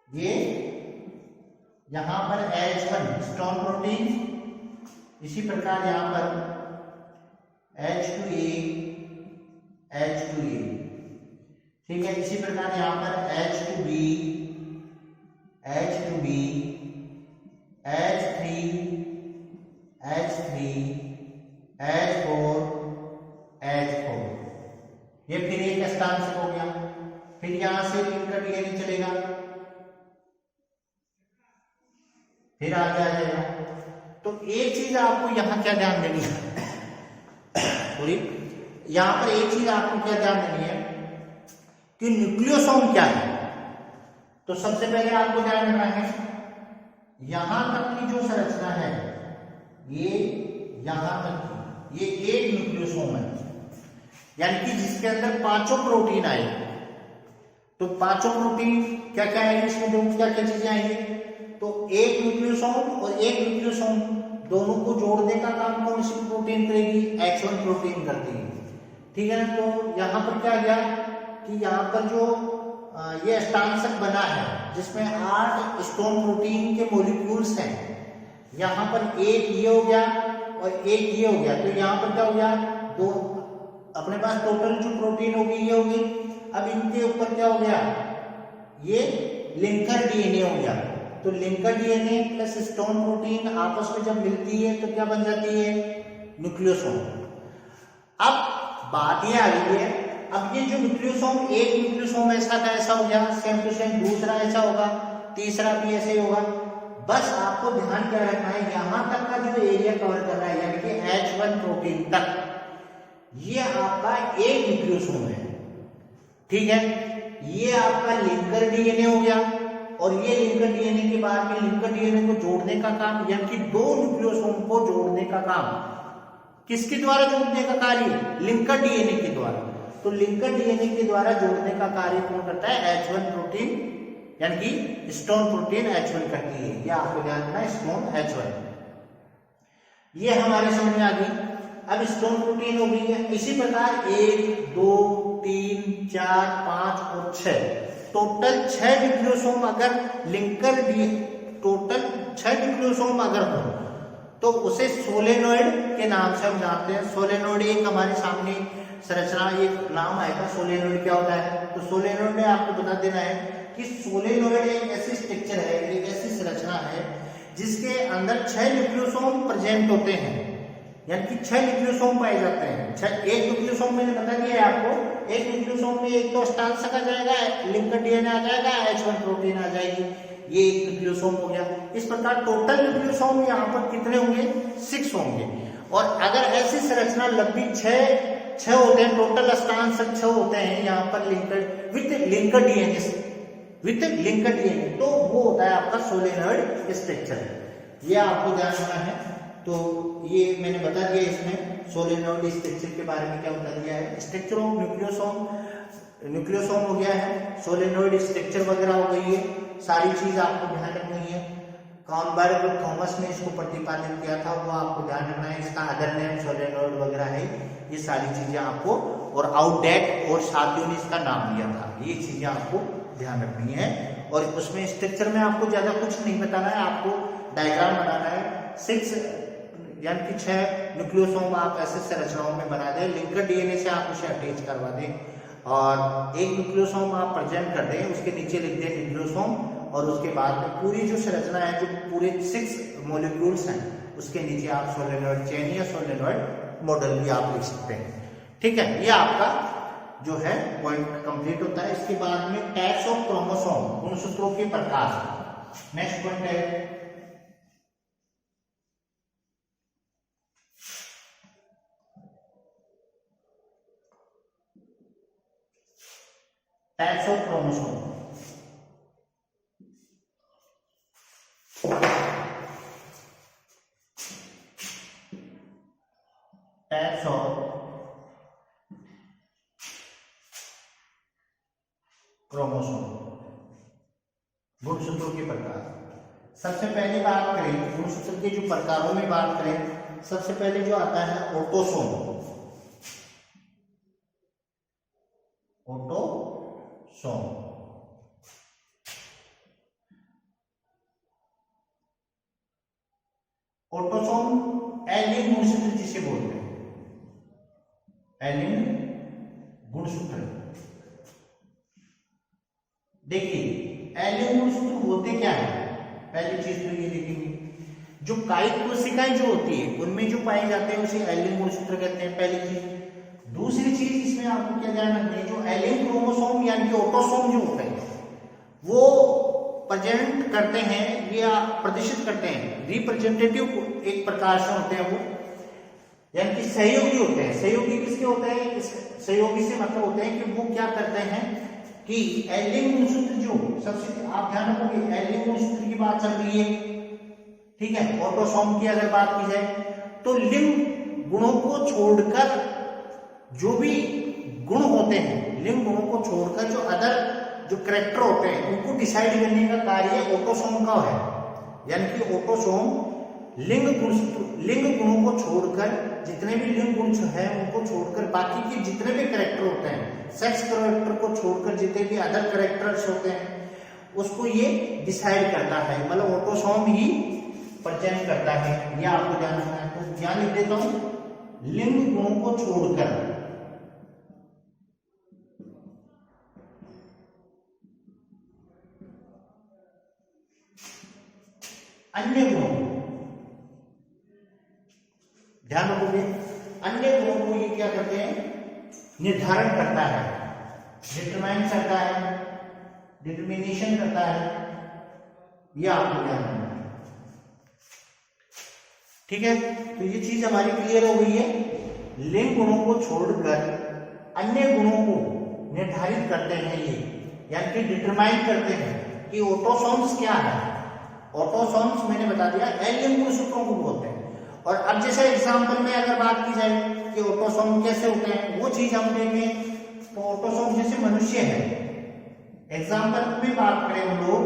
ये यहां पर H1 स्टोन प्रोटीन, इसी प्रकार यहां पर H2A, ठीक है, इसी प्रकार यहां पर H2B, H3, H4, ये फिर एक अष्टांशक हो गया। फिर यहां से लिंकर डीएनए चलेगा, फिर आगे आ जाएगा। तो एक चीज आपको यहां क्या ध्यान देनी है, सॉरी, यहां पर एक चीज आपको क्या ध्यान देनी है कि न्यूक्लियोसोम क्या है। तो सबसे पहले आपको ध्यान रखना है यहां तक की जो संरचना है ये यहां तक की, ये एक न्यूक्लियोसोम है, यानी कि जिसके अंदर पांचों प्रोटीन आए। तो पांचों प्रोटीन क्या क्या है इसमें, दो क्या क्या चीजें आएंगी, तो एक न्यूक्लियोसोम और एक न्यूक्लियोसोम दोनों को जोड़ने का काम कौन सी प्रोटीन करेगी, H1 प्रोटीन करती है। ठीक है ना। तो यहाँ पर क्या गया कि यहाँ पर जो ये अष्टांशक बना है जिसमें 8 स्टोन प्रोटीन के मॉलिक्यूल्स हैं, यहाँ पर एक ये हो गया और एक ये हो गया। तो यहाँ पर क्या हो गया, दो अपने पास टोटल जो प्रोटीन होगी ये होगी। अब इनके ऊपर क्या हो गया, ये लिंकर डीएनए हो गया। तो linker DNA plus stone protein आपस में जब मिलती है तो क्या बन जाती है, न्यूक्लियोसोम। अब बात ये आ रही है, अब ये जो न्यूक्लियोसोम, एक न्यूक्लियोसोम ऐसा का ऐसा हो गया, सेम टू सेम दूसरा ऐसा होगा, तीसरा भी ऐसे होगा। बस आपको ध्यान क्या रखना है, यहां तक का जो एरिया कवर कर रहा है यानी कि H1 प्रोटीन तक, ये आपका एक न्यूक्लियोसोम है। ठीक है, ये आपका लिंकर डीएनए हो गया और ये लिंकर डीएनए के बाद में लिंकर डीएनए को जोड़ने का काम, यानी कि दो न्यूक्लियोसोम को जोड़ने का काम किसके द्वारा जोड़ने का कार्य, लिंकर डीएनए के द्वारा। तो लिंकर डीएनए के द्वारा जोड़ने का कार्य कौन करता है, H1 प्रोटीन, यानी कि स्टोन प्रोटीन H1 करती है। ये आपको ध्यान रखना है, स्टोन H1। ये हमारे समझ में आ गई। अब स्टोन प्रोटीन हो गई है। इसी प्रकार 1 2 3 4 5 और 6, टोटल 6 न्यूक्लियोसोम अगर लिंकर टोटल 6 न्यूक्लियोसोम अगर हो तो उसे सोलेनोइड के नाम से हम जानते हैं। सोलेनोइड एक हमारे सामने संरचना, एक नाम आएगा सोलेनोइड क्या होता है। तो सोलेनोइड में आपको बता देना है कि सोलेनोइड एक ऐसी स्ट्रक्चर है, एक ऐसी संरचना है जिसके अंदर 6 न्यूक्लियोसोम प्रेजेंट होते हैं, यानी कि 6 न्यूक्लियोसोम पाए जाते हैं। एक न्यूक्लियोसोम मैंने बता दिया है आपको, एक न्यूक्लियोसोम में एक तो अष्टांशक आ जाएगा, लिंकर डीएनए आ जाएगा, H1 प्रोटीन आ जाएगी, ये एक न्यूक्लियोसोम हो गया। इस प्रकार टोटल न्यूक्लियोसोम यहाँ पर कितने होंगे, 6 होंगे। और अगर ऐसी संरचना लंबी 6 होते हैं, टोटल अष्टांशक 6 होते हैं यहाँ पर लिंकर विथ लिंकर डीएनए, तो वो होता है आपका सोलेनोइड स्ट्रक्चर। ये आपको ध्यान रखना है। तो ये मैंने बता दिया इसमें सोलेनोइड स्ट्रक्चर के बारे में क्या बता दिया है। स्ट्रक्चर ऑफ न्यूक्लियोसोम हो गया है, सोलेनोइड स्ट्रक्चर वगैरह हो गई है, सारी चीज आपको ध्यान रखनी है। कॉर्नबर्ग और थॉमस ने इसको प्रतिपादित किया था, वो आपको ध्यान रखना है। इसका अदर नेम सोलेनोइड वगैरह है, ये सारी चीजें आपको, और आउटडेट और साथियों ने इसका नाम दिया था, ये चीजें आपको ध्यान रखनी है। और उसमें स्ट्रक्चर में आपको ज्यादा कुछ नहीं बताना है, आपको डायग्राम बनाना है। 6 यानी कि 6 न्यूक्लियोसोम आप ऐसे संरचनाओं में बना दें, लिंकर डीएनए से आप उसे अटैच करवा दें और एक न्यूक्लियोसोम आप प्रेजेंट कर दें, उसके नीचे लिख दें न्यूक्लियोसोम, और उसके बाद में पूरी जो संरचना है, जो पूरे 6 मॉलिक्यूल्स हैं, उसके नीचे आप सोलेनोइड चेन या सोलेनोइड मॉडल भी आप लिख सकते हैं। ठीक है, ये आपका जो है पॉइंट कंप्लीट होता है। इसके बाद में टाइप्स ऑफ क्रोमोसोम, गुणसूत्रों के प्रकार। नेक्स्ट पॉइंट है types of chromosome. Types of chromosome, गुणसूत्रों के प्रकार। सबसे पहले बात करें गुणसूत्र के जो प्रकारों में बात करें, सबसे पहले जो आता है ऑटोसोम। ऑटोसोम एलिन गुणसूत्र जिसे बोलते हैं, एलिन गुणसूत्र। देखिए एलिन गुणसूत्र होते क्या है, पहली चीज तो ये देखेंगे, जो कायिक कोशिकाएं जो होती है उनमें जो पाए जाते हैं उसे एलिन गुणसूत्र कहते हैं, पहली चीज। दूसरी चीज इसमें आपको क्या ध्यान रखना है, जो एलिन क्रोमोसोम यानी कि ऑटोसोम जो होते हैं वो प्रेजेंट करते हैं या प्रदर्शित करते हैं, रिप्रेजेंटेटिव एक प्रकार से होते हैं वो, यानी कि सहयोगी होते हैं। सहयोगी किसके होते हैं? सहयोगी से मतलब होते हैं कि वो क्या करते हैं कि लिंग गुणसूत्र जो सबसे आप ध्यान रखोगे, लिंग गुणसूत्र की बात चल रही है, ठीक है। ऑटोसोम की अगर बात की जाए तो लिंग गुणों को छोड़कर जो भी गुण होते हैं, लिंग गुणों को छोड़कर जो अदर जो कैरेक्टर होते हैं उनको डिसाइड करने का कार्य ऑटोसोम का है। यानी कि ऑटोसोम लिंग गुणों को छोड़कर, जितने भी लिंग गुण है उनको छोड़कर बाकी के जितने भी कैरेक्टर होते हैं, सेक्स कैरेक्टर को छोड़कर जितने भी अदर कैरेक्टर्स होते हैं उसको ये डिसाइड करता है, मतलब ऑटोसोम ही प्रजनन करता है। यह आपको ध्यान रखना है। तो ध्यान लिख देता हूं, लिंग गुणों को छोड़कर अन्य गुणों, ध्यान रखोगे, अन्य गुणों को ये क्या करते हैं? निर्धारण करता है, डिटरमाइन करता है, डिटर्मिनेशन करता है। यह आपको ध्यान रखना है, ठीक है। तो ये चीज हमारी क्लियर हो गई है। लिंग गुणों को छोड़कर अन्य गुणों को निर्धारित करते हैं ये, यानी कि डिटरमाइन करते हैं कि ऑटोसोम्स क्या है। ऑटोसोम्स मैंने बता दिया लिंग गुणसूत्रों को बोलते हैं। और अब जैसे एग्जांपल में अगर बात की जाए कि ऑटोसोम कैसे होते हैं, वो चीज हम देंगे। तो ऑटोसोम जैसे मनुष्य है, एग्जांपल में बात करें हम लोग,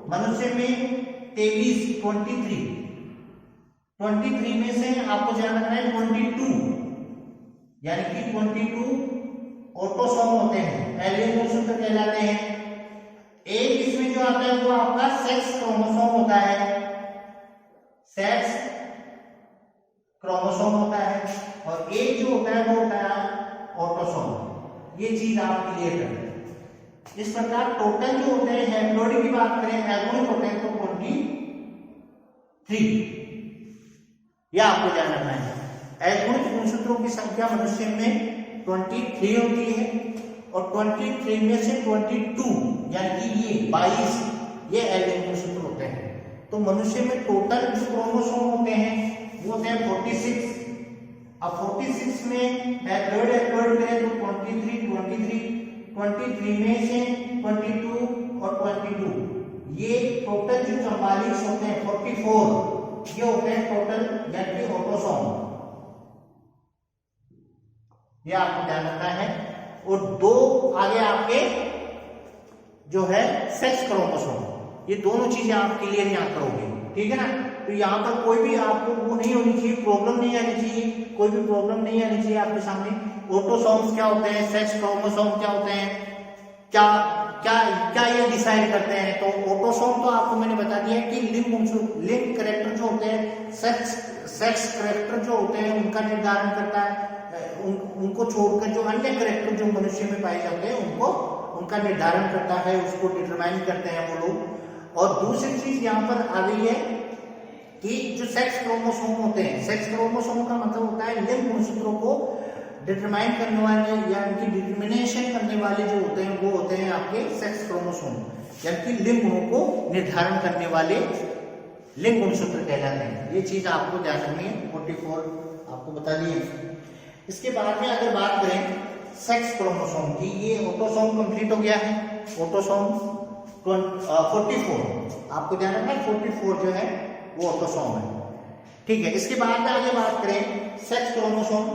मनुष्य में 23 में से आपको ध्यान रखना है 22, यानी कि 22 ऑटोसोम होते हैं, लिंग गुणसूत्र कहलाते हैं। एक इसमें जो आता है वो आपका सेक्स क्रोमोसोम होता है, सेक्स क्रोमोसोम होता है, और एक जो होता है वो होता है ऑटोसोम। ये चीज आप क्लियर करें। इस प्रकार टोटल जो होते हैं हैप्लॉइड की बात करें, हैप्लॉइड होते हैं तो 23, यह आपको ध्यान रखना है। हैप्लॉइड गुणसूत्रों की संख्या मनुष्य में 23 होती है, और 23 में से 22 यानी कि ये 22 ये एलियन गुणसूत्र होते हैं। तो मनुष्य में टोटल जो क्रोमोसोम होते हैं वो होते हैं 46। अब 46 में हैप्लॉइड करें तो 23 में से 22 और 22 ये टोटल जो 44 होते हैं, 44 ये होते हैं टोटल, यानी कि ऑटोसोम। ये आपको ध्यान रखना है। और 2 आगे आपके जो है सेक्स क्रोमोसोम, ये दोनों चीजें आप क्लियर यहां करोगे, ठीक है ना। तो यहाँ पर कोई भी आपको वो नहीं होनी चाहिए, प्रॉब्लम नहीं आनी चाहिए, कोई भी प्रॉब्लम नहीं आनी चाहिए आपके सामने। ऑटोसोम्स क्या होते हैं, सेक्स क्रोमोसोम क्या होते हैं, क्या क्या क्या ये डिसाइड करते हैं। तो ऑटोसोम तो आपको मैंने बता दिया कि लिंग कैरेक्टर जो होते हैं, सेक्स कैरेक्टर जो होते हैं उनका निर्धारण करता है। उनको छोड़कर जो अन्य कैरेक्टर जो मनुष्य में पाए जाते हैं उनका निर्धारण करता है, उसको डिटरमाइन करते हैं वो लोग। और दूसरी चीज यहाँ पर आ गई है कि जो सेक्स क्रोमोसोम होते हैं, सेक्स क्रोमोसोम का मतलब होता है लिंग गुणसूत्रों को डिटरमाइन करने वाले, यानी कि डिटर्मिनेशन करने वाले जो होते हैं वो होते हैं आपके सेक्स क्रोमोसोम, यानी कि लिंग गुणों को निर्धारण करने वाले लिंग गुणसूत्र कहलाते हैं। ये चीज आपको ध्यान रखनी है। 44 आपको बता दिए। इसके बाद में अगर बात करें सेक्स क्रोमोसोम की, ये ऑटोसोम कंप्लीट हो गया है। ऑटोसोम 44 आपको ध्यान रखना है, 44 जो है वो ऑटोसोम है, ठीक है। इसके बाद में आगे बात करें सेक्स क्रोमोसोम,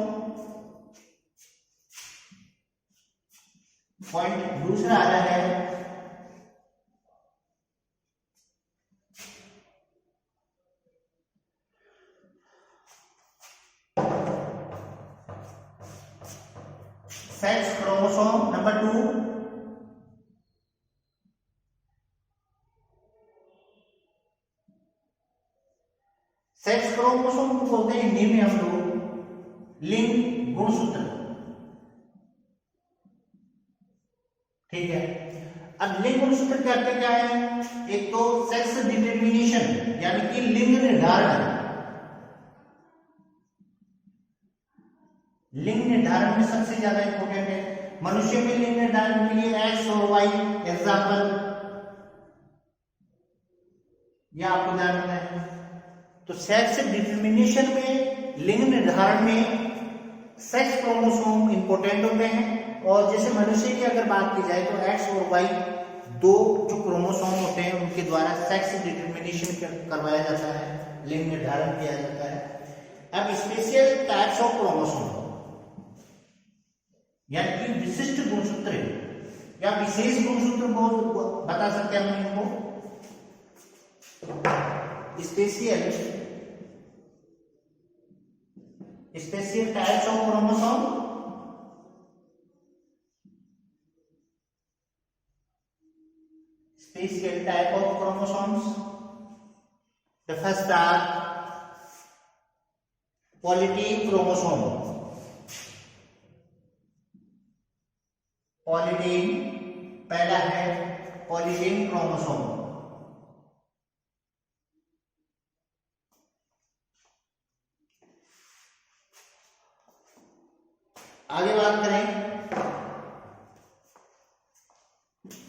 पॉइंट दूसरा आ रहा है sex chromosome number 2, sex chromosome को बोलते हैं हिंदी में हम लोग लिंग गुणसूत्र, ठीक है। अब लिंग गुणसूत्र करते क्या है, एक तो सेक्स डिटर्मिनेशन यानी कि लिंग निर्धारण, लिंग निर्धारण में सबसे ज्यादा इंपॉर्टेंट है। मनुष्य में लिंग निर्धारण के लिए एक्स और वाई एग्जाम्पल, यह आपको ध्यान रखना है। तो सेक्स डिटर्मिनेशन में लिंग निर्धारण में सेक्स क्रोमोसोम इंपॉर्टेंट होते हैं, और जैसे मनुष्य की अगर बात की जाए तो एक्स और वाई दो जो क्रोमोसोम होते हैं उनके द्वारा सेक्स डिटरमिनेशन करवाया जाता है, लिंग निर्धारण किया जाता है। अब स्पेशल टाइप्स ऑफ क्रोमोसोम यानी कि विशिष्ट गुणसूत्र या विशेष गुणसूत्र बता सकते हैं हम इनको। Special types of chromosome, special type of chromosomes. The first are polytene chromosome. Polytene पहला है पॉलीटीन क्रोमोसोम। आगे बात करें,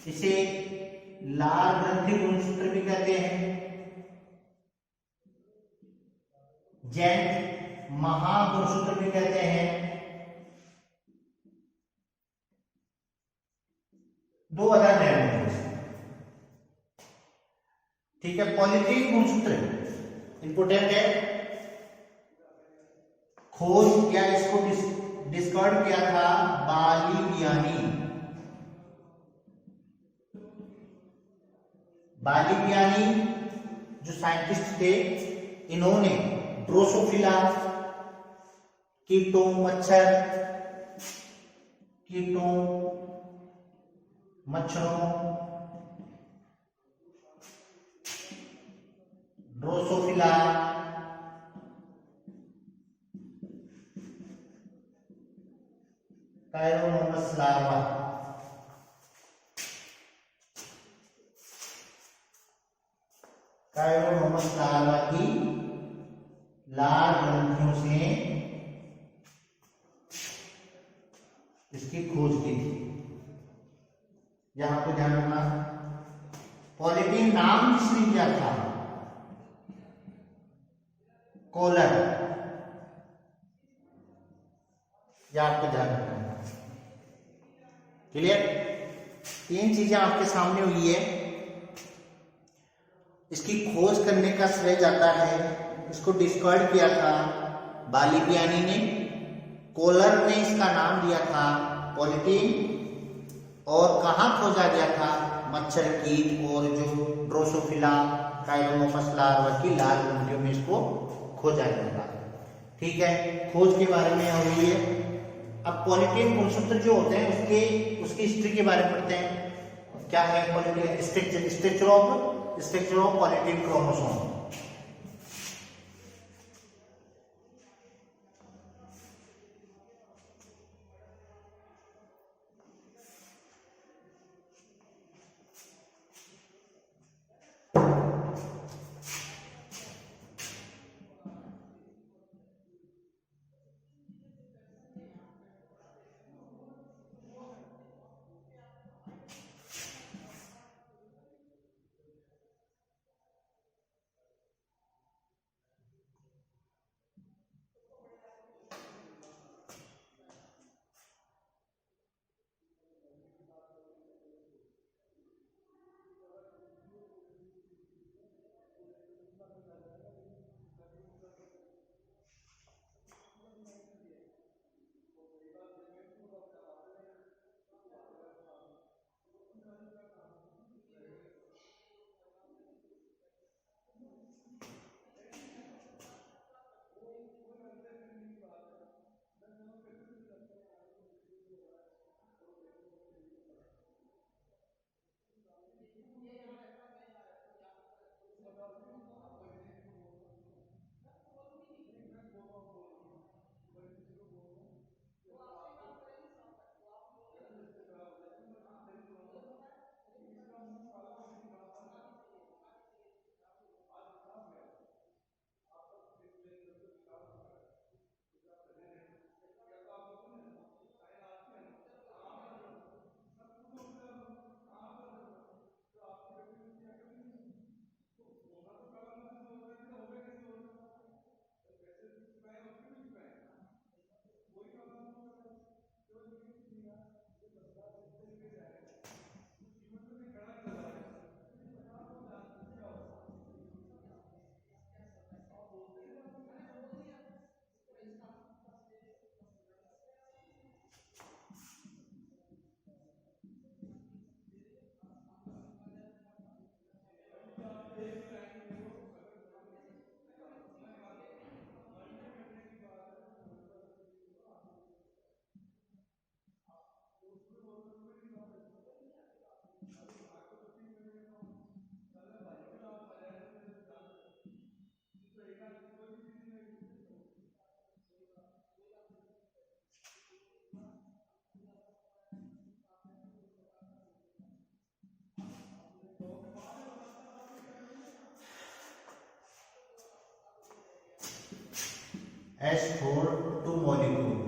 इसे लाल ग्रंथि गुणसूत्र भी कहते हैं, जेंट महागुणसूत्र भी कहते हैं। दो अदर नेम है, ठीक है। पॉलीटीन गुणसूत्र इंपोर्टेंट है, खोज या इसको डिस्कवर्ड किया था बालिबियानी। बालिबियानी जो साइंटिस्ट थे, इन्होंने ड्रोसोफिला कीटों मच्छरों ड्रोसोफिला कायरोनोमस लार्वा की लाल ग्रंथियों से इसकी खोज की थी। यहां पे ध्यान रखना, पॉलीटीन नाम किसने दिया था? कोलर। यह आपको ध्यान रखना है। क्लियर? तीन चीजें आपके सामने हुई है। इसकी खोज करने का श्रेय जाता है, इसको डिस्कवर्ड किया था बालिबियानी ने, कोलर ने इसका नाम दिया था पॉलीटीन, और कहाँ खोजा गया था? मच्छर कीट और जो ड्रोसोफिला कायरोनोमस लार्वा की लाल ग्रंथियों में इसको खोजा गया था। ठीक है, खोज के बारे में हुई है। अब पॉलीटीन गुणसूत्र जो होते हैं उसकी हिस्ट्री के बारे में पढ़ते हैं। क्या है polytene? Structure of polytene chromosome. H4 molecule.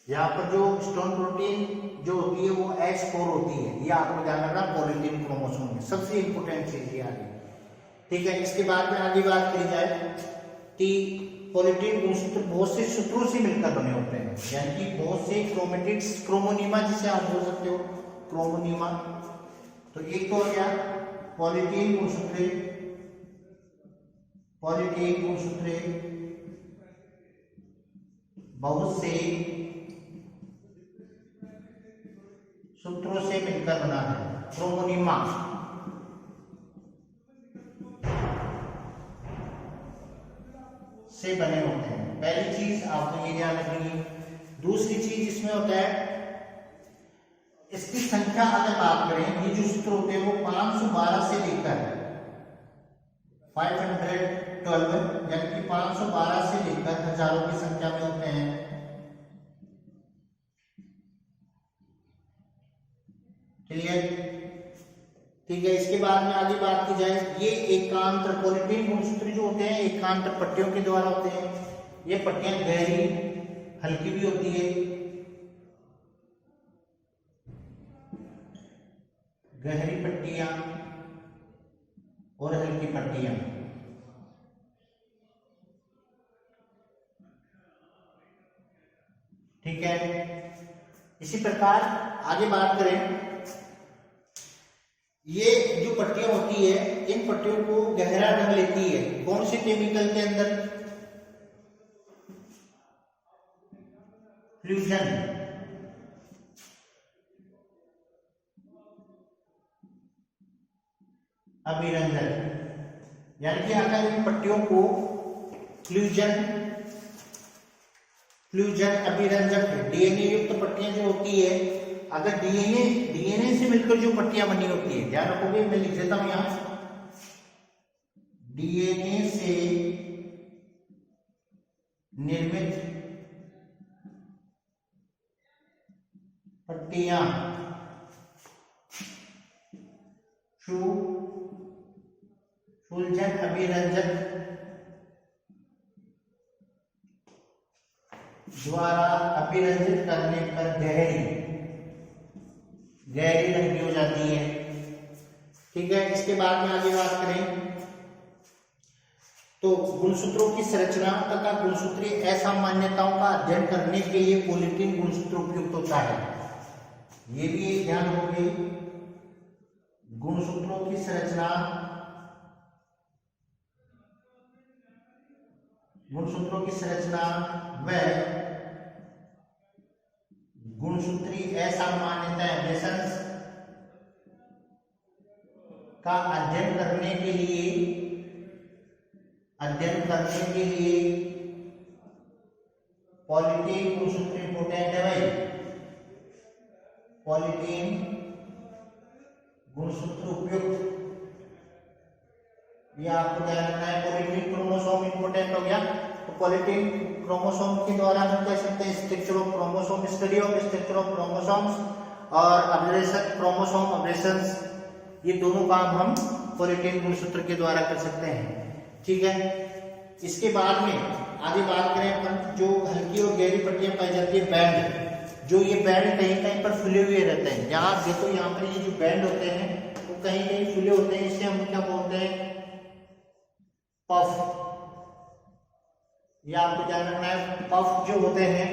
यहाँ पर जो स्टोन प्रोटीन जो होती है वो H4 होती है, ये आपको ध्यान रखना पॉलीटीन क्रोमोसोम में सबसे इंपोर्टेंट चीज ये आगे। ठीक है, इसके बाद में आगे बात करी जाए कि पॉलीटीन गुणसूत्र बहुत से सूत्रों से मिलकर बने होते हैं, यानी कि बहुत से क्रोमेटिड्स, क्रोमोनिमा जिसे आप बोल सकते हो, क्रोमोनिमा। तो एक तो क्या पॉलीटीन गुणसूत्रे, पॉलीटीन गुणसूत्रे बहुत से सूत्रों से मिलकर बना है, क्रोमोनिमा। से बने होते हैं, पहली चीज आपको ये ध्यान रखनी। दूसरी चीज इसमें होता है इसकी संख्या, अगर बात करें ये जो सूत्र होते हैं वो 512 से लेकर 512 यानी कि 512 से लेकर हजारों की संख्या में होते हैं। क्लियर? ठीक है, इसके बाद में आगे बात की जाए, ये एकांतर पॉलीटीन गुणसूत्र जो होते हैं एकांतर पट्टियों के द्वारा होते हैं। ये पट्टियां गहरी हल्की भी होती है, गहरी पट्टियां और हल्की पट्टियां। ठीक है, इसी प्रकार आगे बात करें, ये जो पट्टियां होती है इन पट्टियों को गहरा ढंग लेती है कौन से केमिकल के अंदर? फ्यूजन। अभिरंजन, यानी कि अगर इन पट्टियों को फ्यूजन अभिरंजक, डीएनए युक्त पट्टियां जो होती है, अगर डीएनए से मिलकर जो पट्टियां बनी होती है, ध्यान रखोगे, मैं लिख देता हूं यहां, डीएनए से निर्मित पट्टियां फ्यूजन अभिरंजक द्वारा अभिरंजित करने पर गहरी रंग की हो जाती है। ठीक है, इसके बाद में आगे बात करें तो गुणसूत्रों की संरचना तथा गुणसूत्रीय असामान्यताओं का अध्ययन करने के लिए पॉलीटीन गुणसूत्र उपयुक्त होता है। ये भी एक ध्यान रखोगे, गुणसूत्रों की संरचना, गुणसूत्रों की संरचना व गुणसूत्रीय असामान्यता का अध्ययन करने के लिए पॉलीटीन गुणसूत्र इंपोर्टेंट है भाई। पॉलीटीन गुणसूत्र उपयुक्त, ये आपको ध्यान रखना है। पॉलीटीन क्रोमोसोम इंपोर्टेंट हो गया, तो पॉलीटीन क्रोमोसोम के द्वारा हम कह सकते हैं structure of chromosome, study of structure of chromosomes और अब्रेशन, क्रोमोसोम अब्रेशंस, ये दोनों काम हम पॉलीटीन गुणसूत्र के द्वारा कर सकते हैं। ठीक है, इसके बाद में आगे बात करें अपन, जो हल्की और गहरी पट्टियां पाई जाती है बैंड, जो ये बैंड कहीं कहीं पर फुले हुए रहते हैं। यहाँ देखो, यहाँ पर ये जो बैंड होते हैं वो कहीं कहीं फुले होते हैं, इसे हम क्या बोलते हैं? पफ। ये आपको ध्यान रखना है, पफ जो होते हैं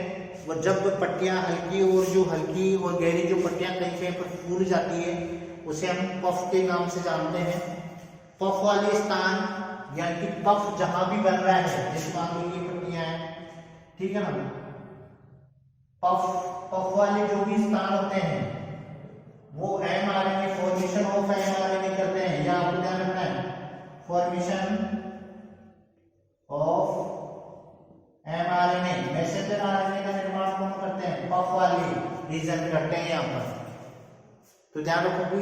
वो जब पट्टियां हल्की और गहरी जो पट्टियां कहीं कहीं पर फूल जाती है उसे हम पफ के नाम से जानते हैं। पफ वाले स्थान यानी कि पफ जहां भी बन रहा है, जैसे मान लो ये पट्टियां हैं, ठीक है ना, पफ वाले जो भी स्थान होते हैं वो एमआरएनए, फॉर्मेशन ऑफ एमआरएनए करते हैं। या आपको ध्यान रखना है, formation of mRNA, messenger RNA का निर्माण कौन करते हैं? पफ वाले रीजन करते हैं यहाँ पर। तो ध्यान रखो कि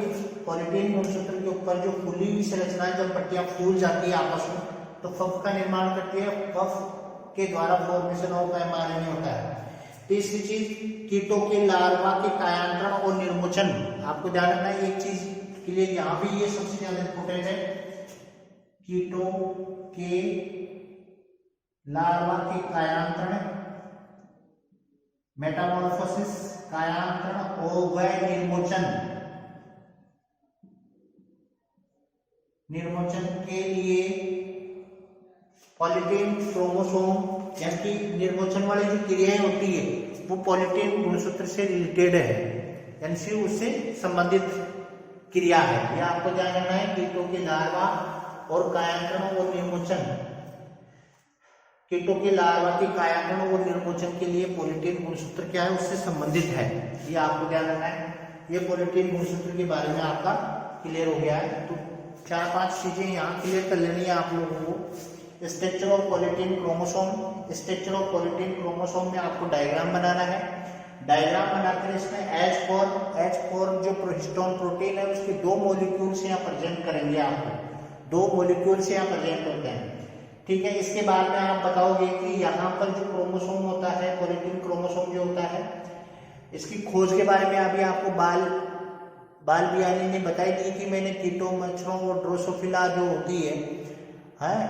पॉलीटीन गुणसूत्र के ऊपर जो फूली हुई संरचना है, जब पट्टियां फूल जाती है आपस में तो पफ का निर्माण करती है, पफ के द्वारा फॉर्मेशन ऑफ एमआरएनए होता है। तीसरी चीज, कीटों के लार्वा के कायांतरण और निर्मोचन। आपको ध्यान रखना है एक चीज के लिए, यहाँ भी ये सबसे ज्यादा इंपोर्टेंट है, कीटो के लार्वा के कायांतरण, मेटामॉर्फोसिस कायांतरण और वह निर्मोचन के लिए पॉलीपेन क्रोमोसोम, यानी निर्मोचन वाली जो क्रियाएं होती है वो पॉलीपेन गुणसूत्र से रिलेटेड है, यानी उससे संबंधित क्रिया है। यह आपको ध्यान रखना है। कीटों के लार्वा और कायांतरण और निर्मोचन, कीटों के लार्वा के कायांतरण और निर्मोचन के लिए पॉलीपेन गुणसूत्र क्या है, उससे संबंधित है। ये आपको ध्यान रखना है। ये पॉलीपेन गुणसूत्र के बारे में आपका क्लियर हो गया है। तो 4-5 चीजें यहाँ क्लियर कर लेनी है आप लोगों को। Structure of polytene chromosome, structure of polytene chromosome में आपको डायग्राम बनाना है। डायग्राम बनाकर इसमें H फॉर जो हिस्टोन प्रोटीन है उसके 2 मॉलिक्यूल्स यहाँ प्रेजेंट करेंगे। आपको 2 मॉलिक्यूल्स यहाँ प्रेजेंट करते हैं, ठीक है। इसके बाद में आप बताओगे कि यहाँ पर जो क्रोमोसोम होता है, पॉलीपेन क्रोमोसोम जो होता है, इसकी खोज के बारे में अभी आपको बाल बियानी ने बताई दी थी मैंने। कीटो मच्छरों और ड्रोसोफिला जो होती है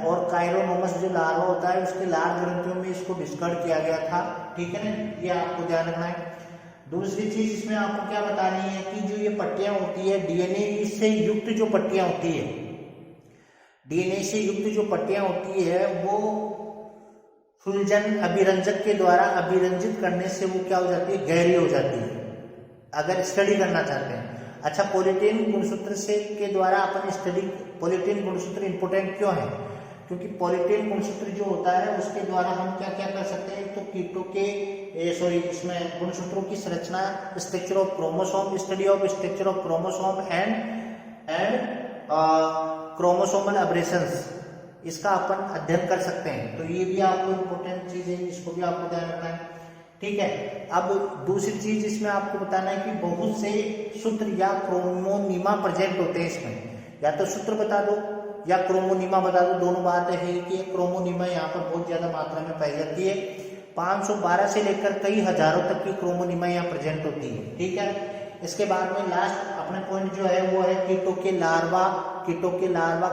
और काइरोनोमस जो लार्वा होता है उसके लार्वा ग्रंथियों में इसको डिस्कर्ड किया गया था, ठीक है ना। ये आपको ध्यान रखना है। दूसरी चीज इसमें आपको क्या बतानी है कि जो ये पट्टियां होती है डीएनए से युक्त जो पट्टियां होती है, डीएनए से युक्त जो पट्टियां होती है वो फुलजन अभिरंजक के द्वारा अभिरंजित करने से वो क्या हो जाती है, गहरी हो जाती है, अगर स्टडी करना चाहते हैं। अच्छा, पॉलीपेन गुणसूत्र से के द्वारा अपन स्टडी, पॉलीपेन गुणसूत्र इंपोर्टेंट क्यों है, क्योंकि पॉलीपेन गुणसूत्र जो होता है उसके द्वारा हम क्या क्या कर सकते हैं। तो कीटों के इसमें गुणसूत्रों की संरचना, structure of chromosome, study of structure of chromosome and chromosomal aberrations, इसका अपन अध्ययन कर सकते हैं। तो ये भी आपको इम्पोर्टेंट चीज है, इसको भी आपको ध्यान रखना है, ठीक है। अब दूसरी चीज इसमें आपको बताना है कि बहुत से सूत्र या क्रोमोनिमा प्रेजेंट होते हैं इसमें, या तो सूत्र बता दो या क्रोमोनिमा बता दो। दोनों बात है कि क्रोमोनिमा यहाँ पर बहुत ज्यादा मात्रा में पाई जाती है। 512 से लेकर कई हजारों तक की क्रोमोनिमा यहाँ प्रेजेंट होती है, ठीक है। इसके बाद में लास्ट अपने पॉइंट जो है वो है कीटों के लार्वा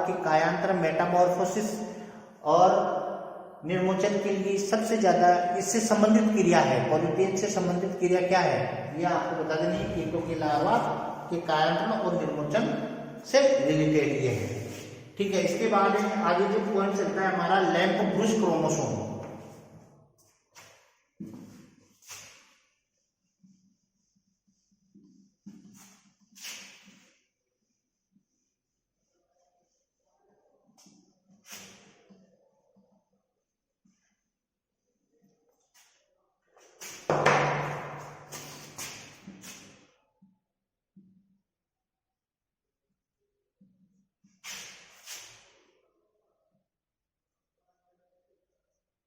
के कायांतरण, मेटामॉर्फोसिस और निर्मोचन के लिए सबसे ज्यादा इससे संबंधित क्रिया है, पॉलीपेन से संबंधित क्रिया क्या है, ये आपको बता देनी है। कीटों के लार्वा के कायांतरण और निर्मोचन से रिलेटेड ये है, ठीक है। इसके बाद आगे जो पॉइंट चलता है हमारा lamp brush chromosome.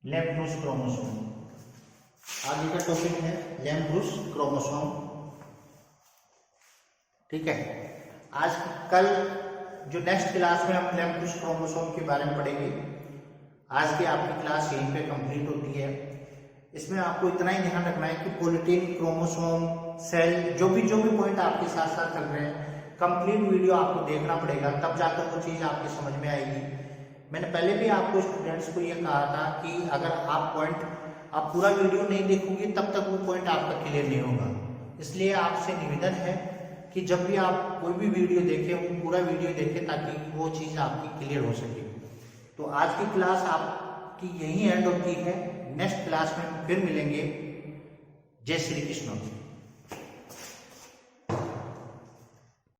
Lamp brush chromosome आगे का टॉपिक है, लैम्प ब्रुश क्रोमोसोम, ठीक है। आज कल जो नेक्स्ट क्लास में हम लैम्प ब्रुश क्रोमोसोम के बारे में पढ़ेंगे। आज की आपकी क्लास यहीं पे कंप्लीट होती है। इसमें आपको इतना ही ध्यान रखना है कि पॉलीपेन, क्रोमोसोम, सेल, जो भी पॉइंट आपके साथ साथ चल रहे हैं, कंप्लीट वीडियो आपको देखना पड़ेगा, तब जाकर वो चीज़ आपकी समझ में आएगी। मैंने पहले भी आपको स्टूडेंट्स को ये कहा था कि अगर आप पूरा वीडियो नहीं देखोगे तब तक वो पॉइंट आपका क्लियर नहीं होगा। इसलिए आपसे निवेदन है कि जब भी आप कोई भी वीडियो देखें वो पूरा वीडियो देखें ताकि वो चीज़ आपकी क्लियर हो सके। तो आज की क्लास आपकी यहीं एंड होती है। नेक्स्ट क्लास में फिर मिलेंगे। जय श्री कृष्ण।